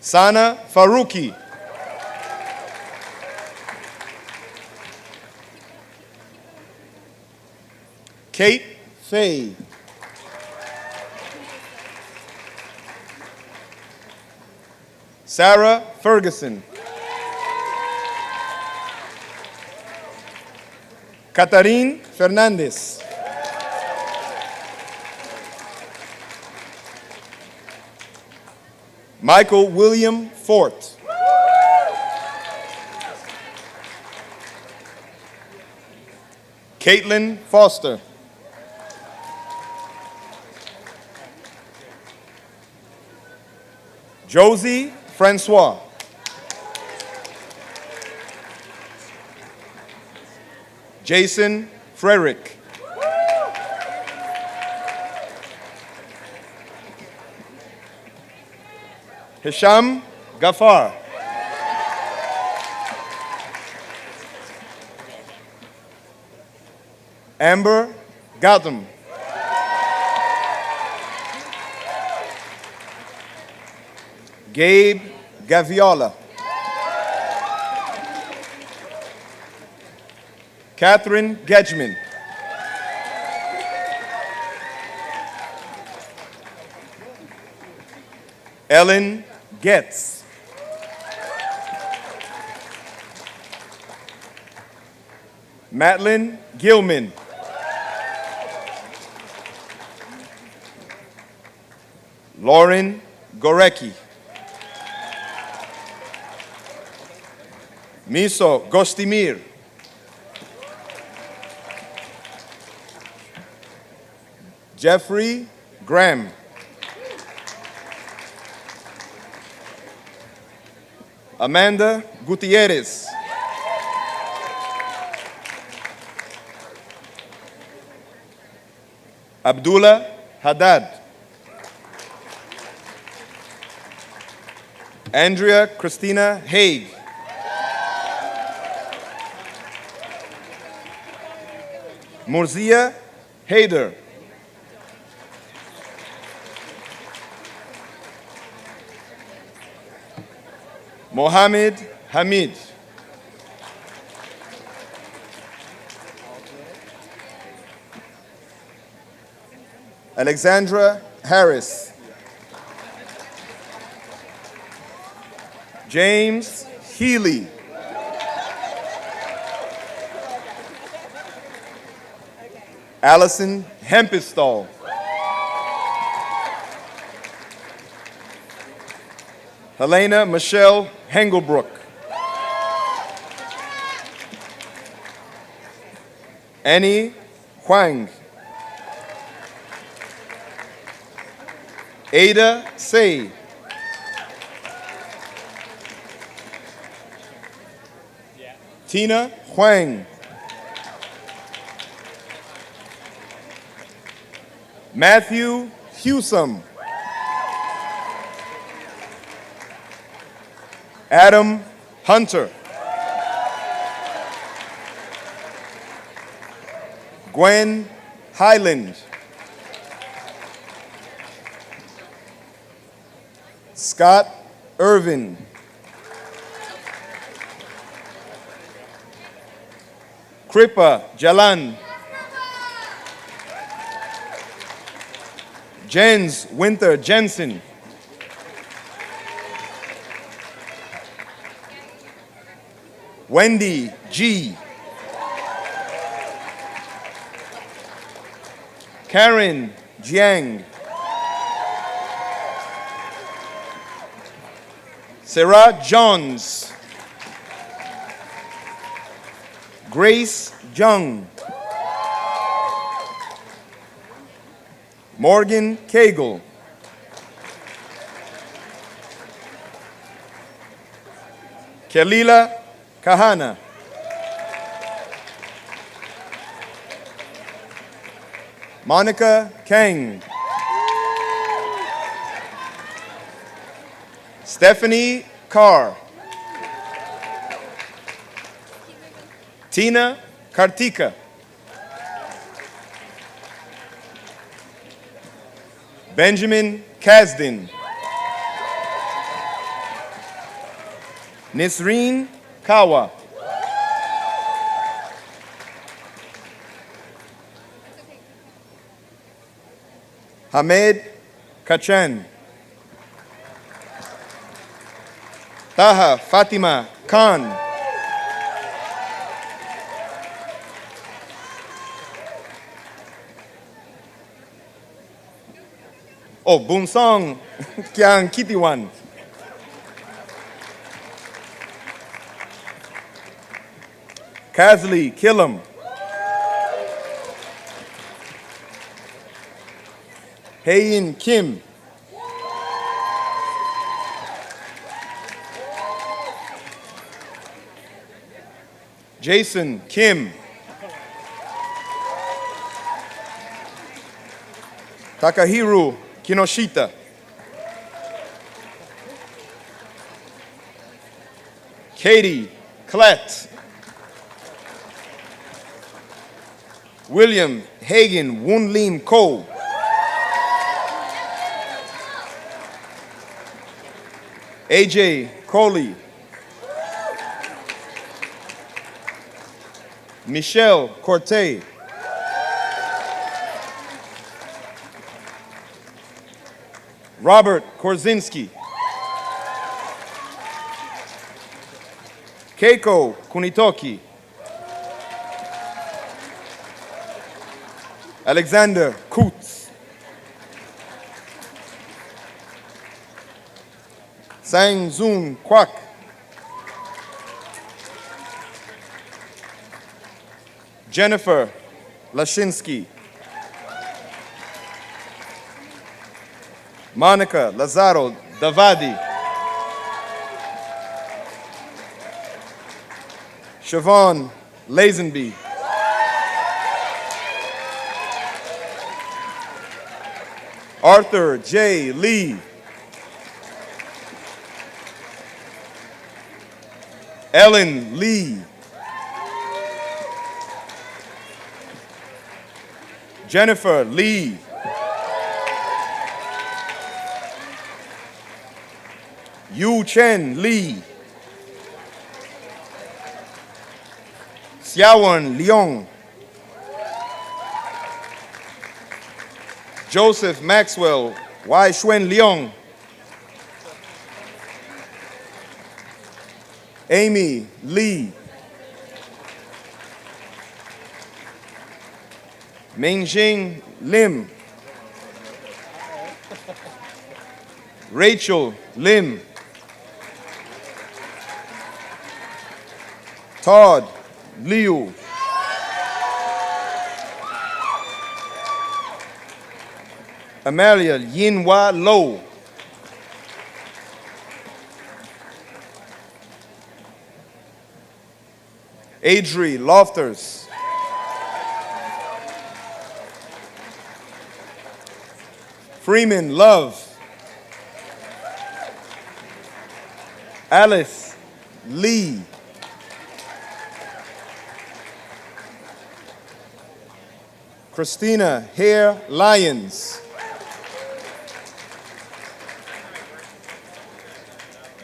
Sana Faruqi. Kate Fay. Sarah Ferguson. Catherine Fernandez. Michael William Fort. Caitlin Foster. Josie Francois. Jason Frederick. Hisham Gafar. Amber Gautam. Gabe Gaviola. Catherine Gedgman. Ellen Getz. Madeline Gilman. Lauren Gorecki. Miso Gostimir. Jeffrey Graham. Amanda Gutierrez. Abdullah Haddad. Andrea Christina Haig. Murzia Haider. Mohammed Hamid. Alexandra Harris. James Healy. Allison Hempestall. Helena Michelle Hengelbrook. Annie Huang. Ada Say. Tina Huang. Matthew Hewsome. Adam Hunter. Gwen Highland. Scott Irvin. Kripa Jalan. Jens Winter Jensen. Wendy G. Karen Jiang. Sarah Johns. Grace Jung. Morgan Cagle. Kelila Kahana. Monica Kang. Stephanie Carr. Tina Kartika. Benjamin Kasdin. Nisreen Kawa. Hamed Kachan. Taha Fatima Khan. Oh, Bunsong Kyang Kitiwan. Kazli Killam. Hayin Kim. Jason Kim. Takahiro Kinoshita. Katie Klett. William Hagen Woon Lim Ko. AJ Coley. Michelle Corte. Robert Korzinski. Keiko Kunitoki. Alexander Kutz. Sang Zoon Kwak. Jennifer Lashinsky. Monica Lazaro Davadi. Siobhan Lazenby. Arthur J. Lee. Ellen Lee. Jennifer Lee. Yu Chen Lee. Xiaowen Leong. Joseph Maxwell Wai Shuen Leong. Amy Lee. Mingjing Lim. Rachel Lim. Todd Liu. Amalia Yinhua Lo. Adri Lofters. Freeman Love. Alice Lee. Christina Hare Lyons.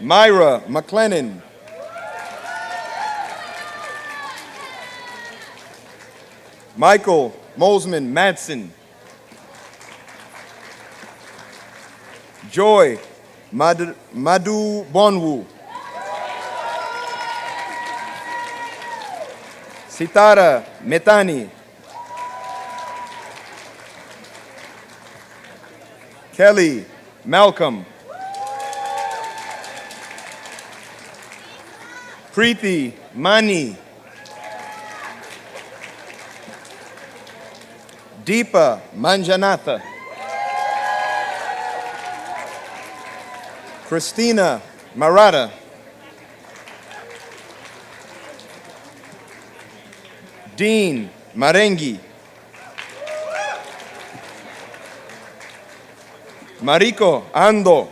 Myra McLennan. Michael Mosman Madsen. Joy Madu Bonwu. Sitara Metani. Kelly Malcolm. Preeti Mani. Deepa Manjanatha. Christina Marata. Dean Marengi. Mariko Ando.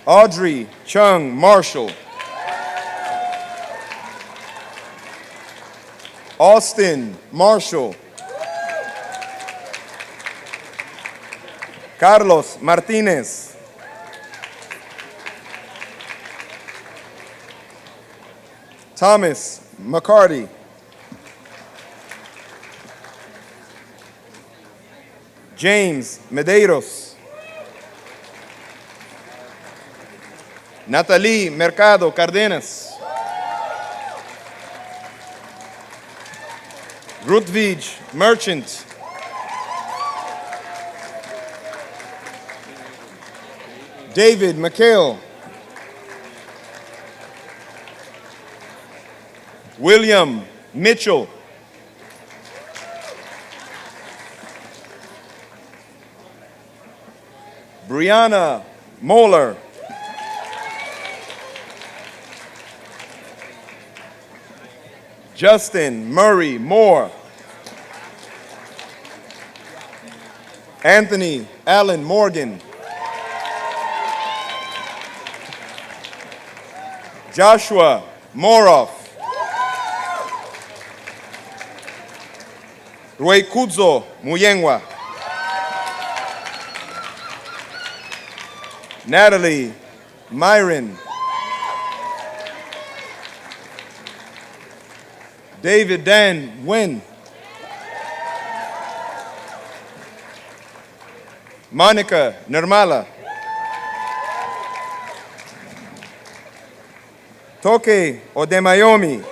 Audrey Chung Marshall. Austin Marshall. Carlos Martinez. Thomas McCarty. James Medeiros. Natalie Mercado Cardenas. Rudvig Merchant. David McHale. William Mitchell. Brianna Moeller. Justin Murray Moore. Anthony Allen Morgan. Joshua Moroff. Ruekudzo Muyengwa. Natalie Myron. David Dan Nguyen. Monica Nirmala. Toke Odemayomi.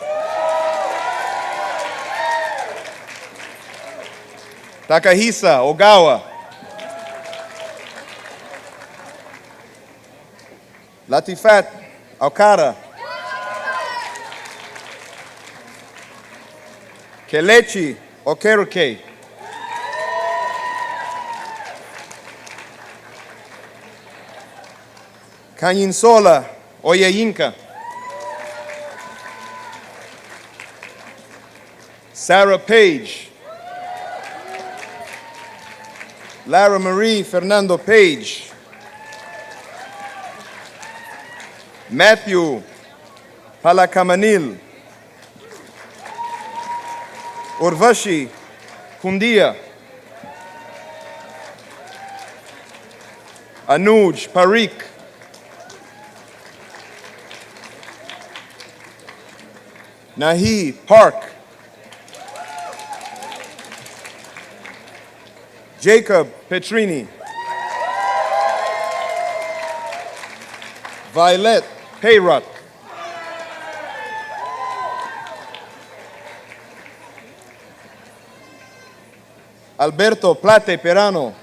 Takahisa Ogawa. Latifat Alcara. Kelechi Okeruke. Kanyinsola Oyeyinka. Sarah Page. Lara Marie Fernando Page. Matthew Palakamanil. Urvashi Kundia. Anuj Parikh. Nahi Park. Jacob Petrini. Violet Payrock. Alberto Plate Perano.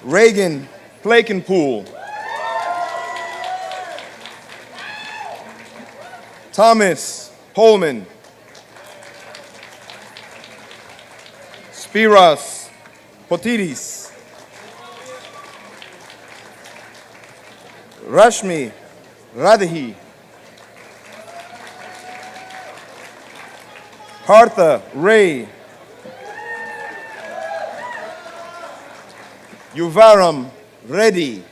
Reagan Plakenpool. Thomas Pullman. Spiros Potidis. Rashmi Radhi. Partha Ray. Yuvaram Reddy.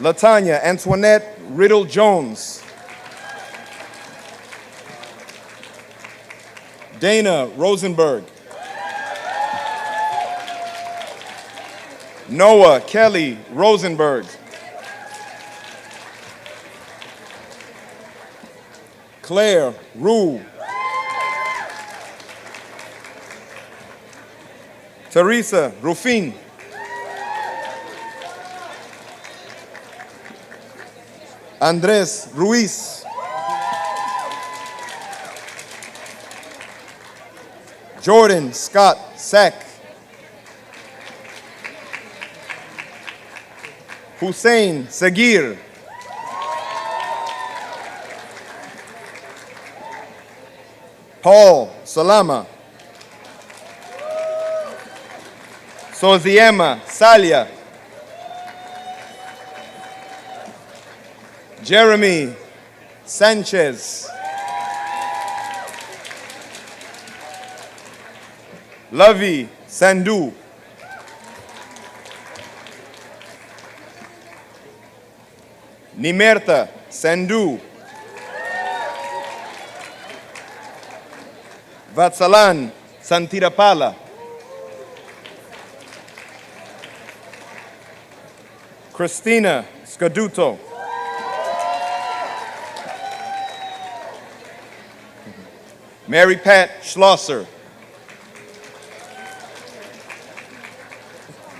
Latanya Antoinette Riddle Jones. Dana Rosenberg. Noah Kelly Rosenberg. Claire Rue. Teresa Rufin. Andres Ruiz. Jordan Scott Sack. Hussein Sagir. Paul Salama. Soziema Salia. Jeremy Sanchez. Lavi Sandhu. Nimerta Sandhu. Vatsalan Santirapala. Christina Scaduto. Mary Pat Schlosser.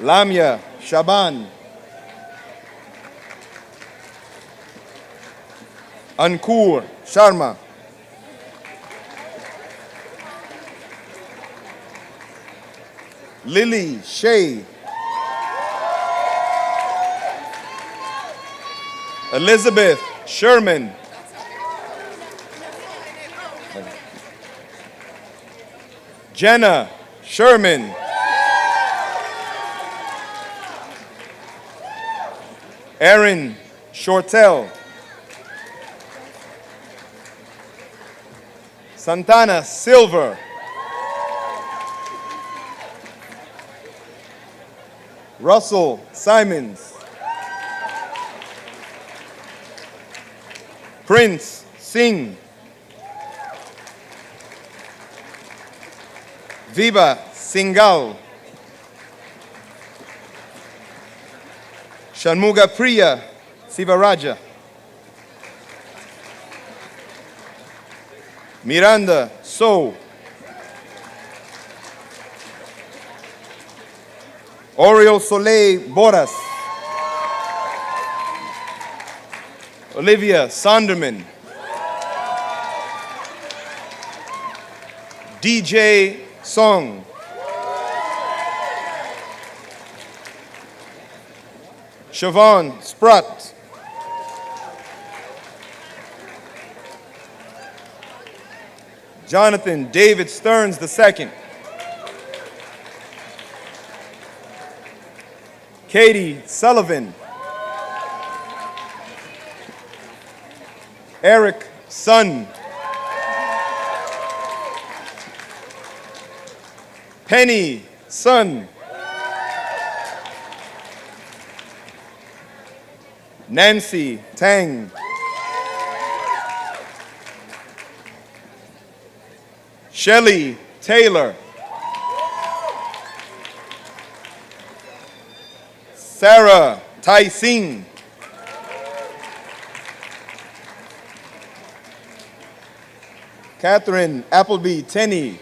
Lamia Shaban. Ankur Sharma. Lily Shea. Elizabeth Sherman. Jenna Sherman. Erin Shortell. Santana, silver. Russell Simons. Prince Singh. Viva Singal. Shanmuga Priya Sivaraja. Miranda So. Oriol Soleil Boras. Olivia Sonderman. DJ Song. Siobhan Spratt. Jonathan David Stearns II. Katie Sullivan. Eric Sun. Penny Sun. Nancy Tang. Shelley Taylor. Sarah Tai Singh. Catherine Appleby Tenney.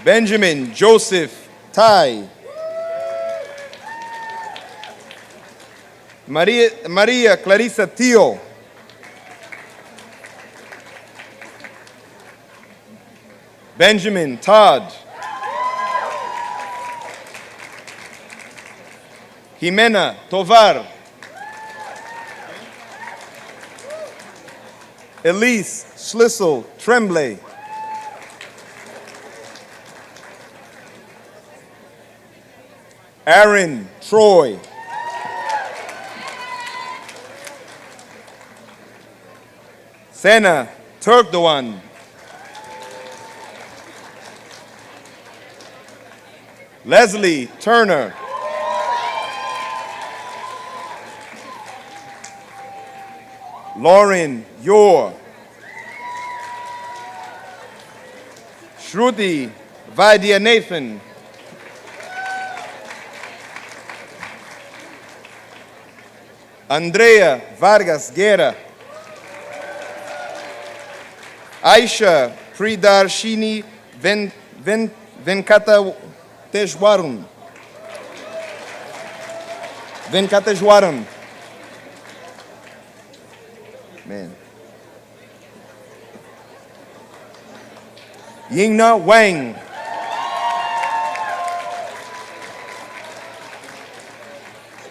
Benjamin Joseph Tai. Maria Clarissa Tio. Benjamin Todd. Jimena Tovar. Elise Schlissel Tremblay. Aaron Troy. Sena Turkdoğan. Leslie Turner. Lauren Yor. Shruti Vaidyanathan. Andrea Vargas Guerra. Aisha Pridarshini Venkateshwaran. Venkateshwaran. Man. Yingna Wang.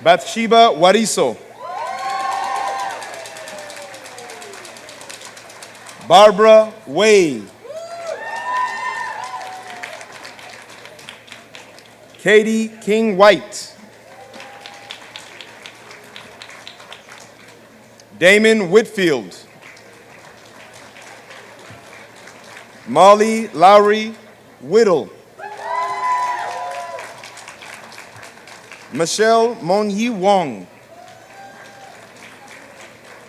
Bathsheba Wariso. Barbara Way. Katie King White. Damon Whitfield. Molly Lowry Whittle. Michelle Monyi Wong.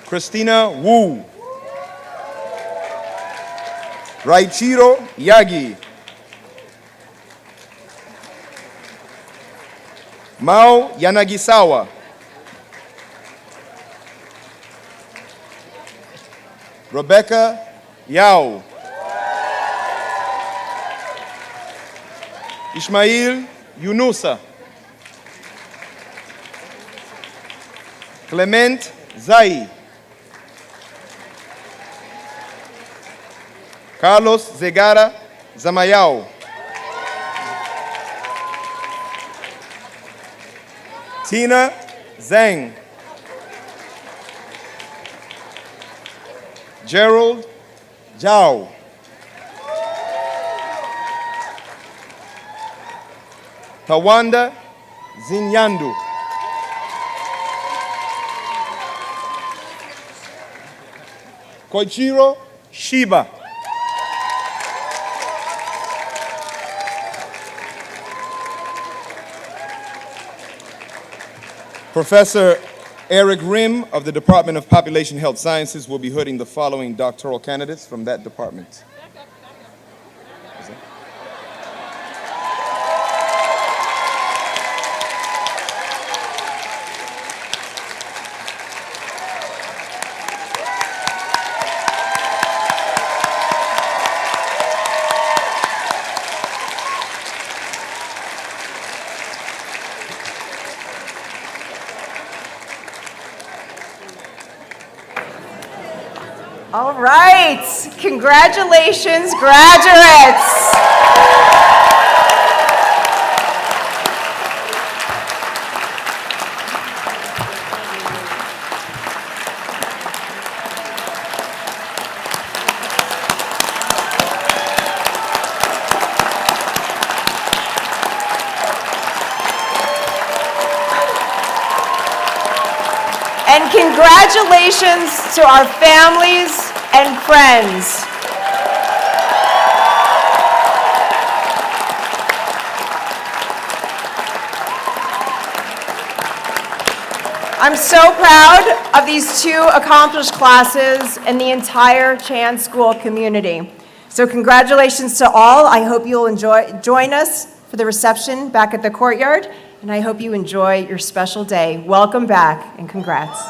Christina Wu. Raichiro Yagi. Mao Yanagisawa. Rebecca Yao. Ismail Yunusa. Clement Zai. Carlos Zegara Zamayao. Tina Zhang. Gerald Zhao. Tawanda Zinyandu. Koichiro Shiba. Professor Eric Rim of the Department of Population Health Sciences will be hooding the following doctoral candidates from that department. All right, congratulations, graduates. And congratulations to our families and friends. I'm so proud of these two accomplished classes and the entire Chan School community. So congratulations to all. I hope you'll join us for the reception back at the courtyard, and I hope you enjoy your special day. Welcome back, and congrats.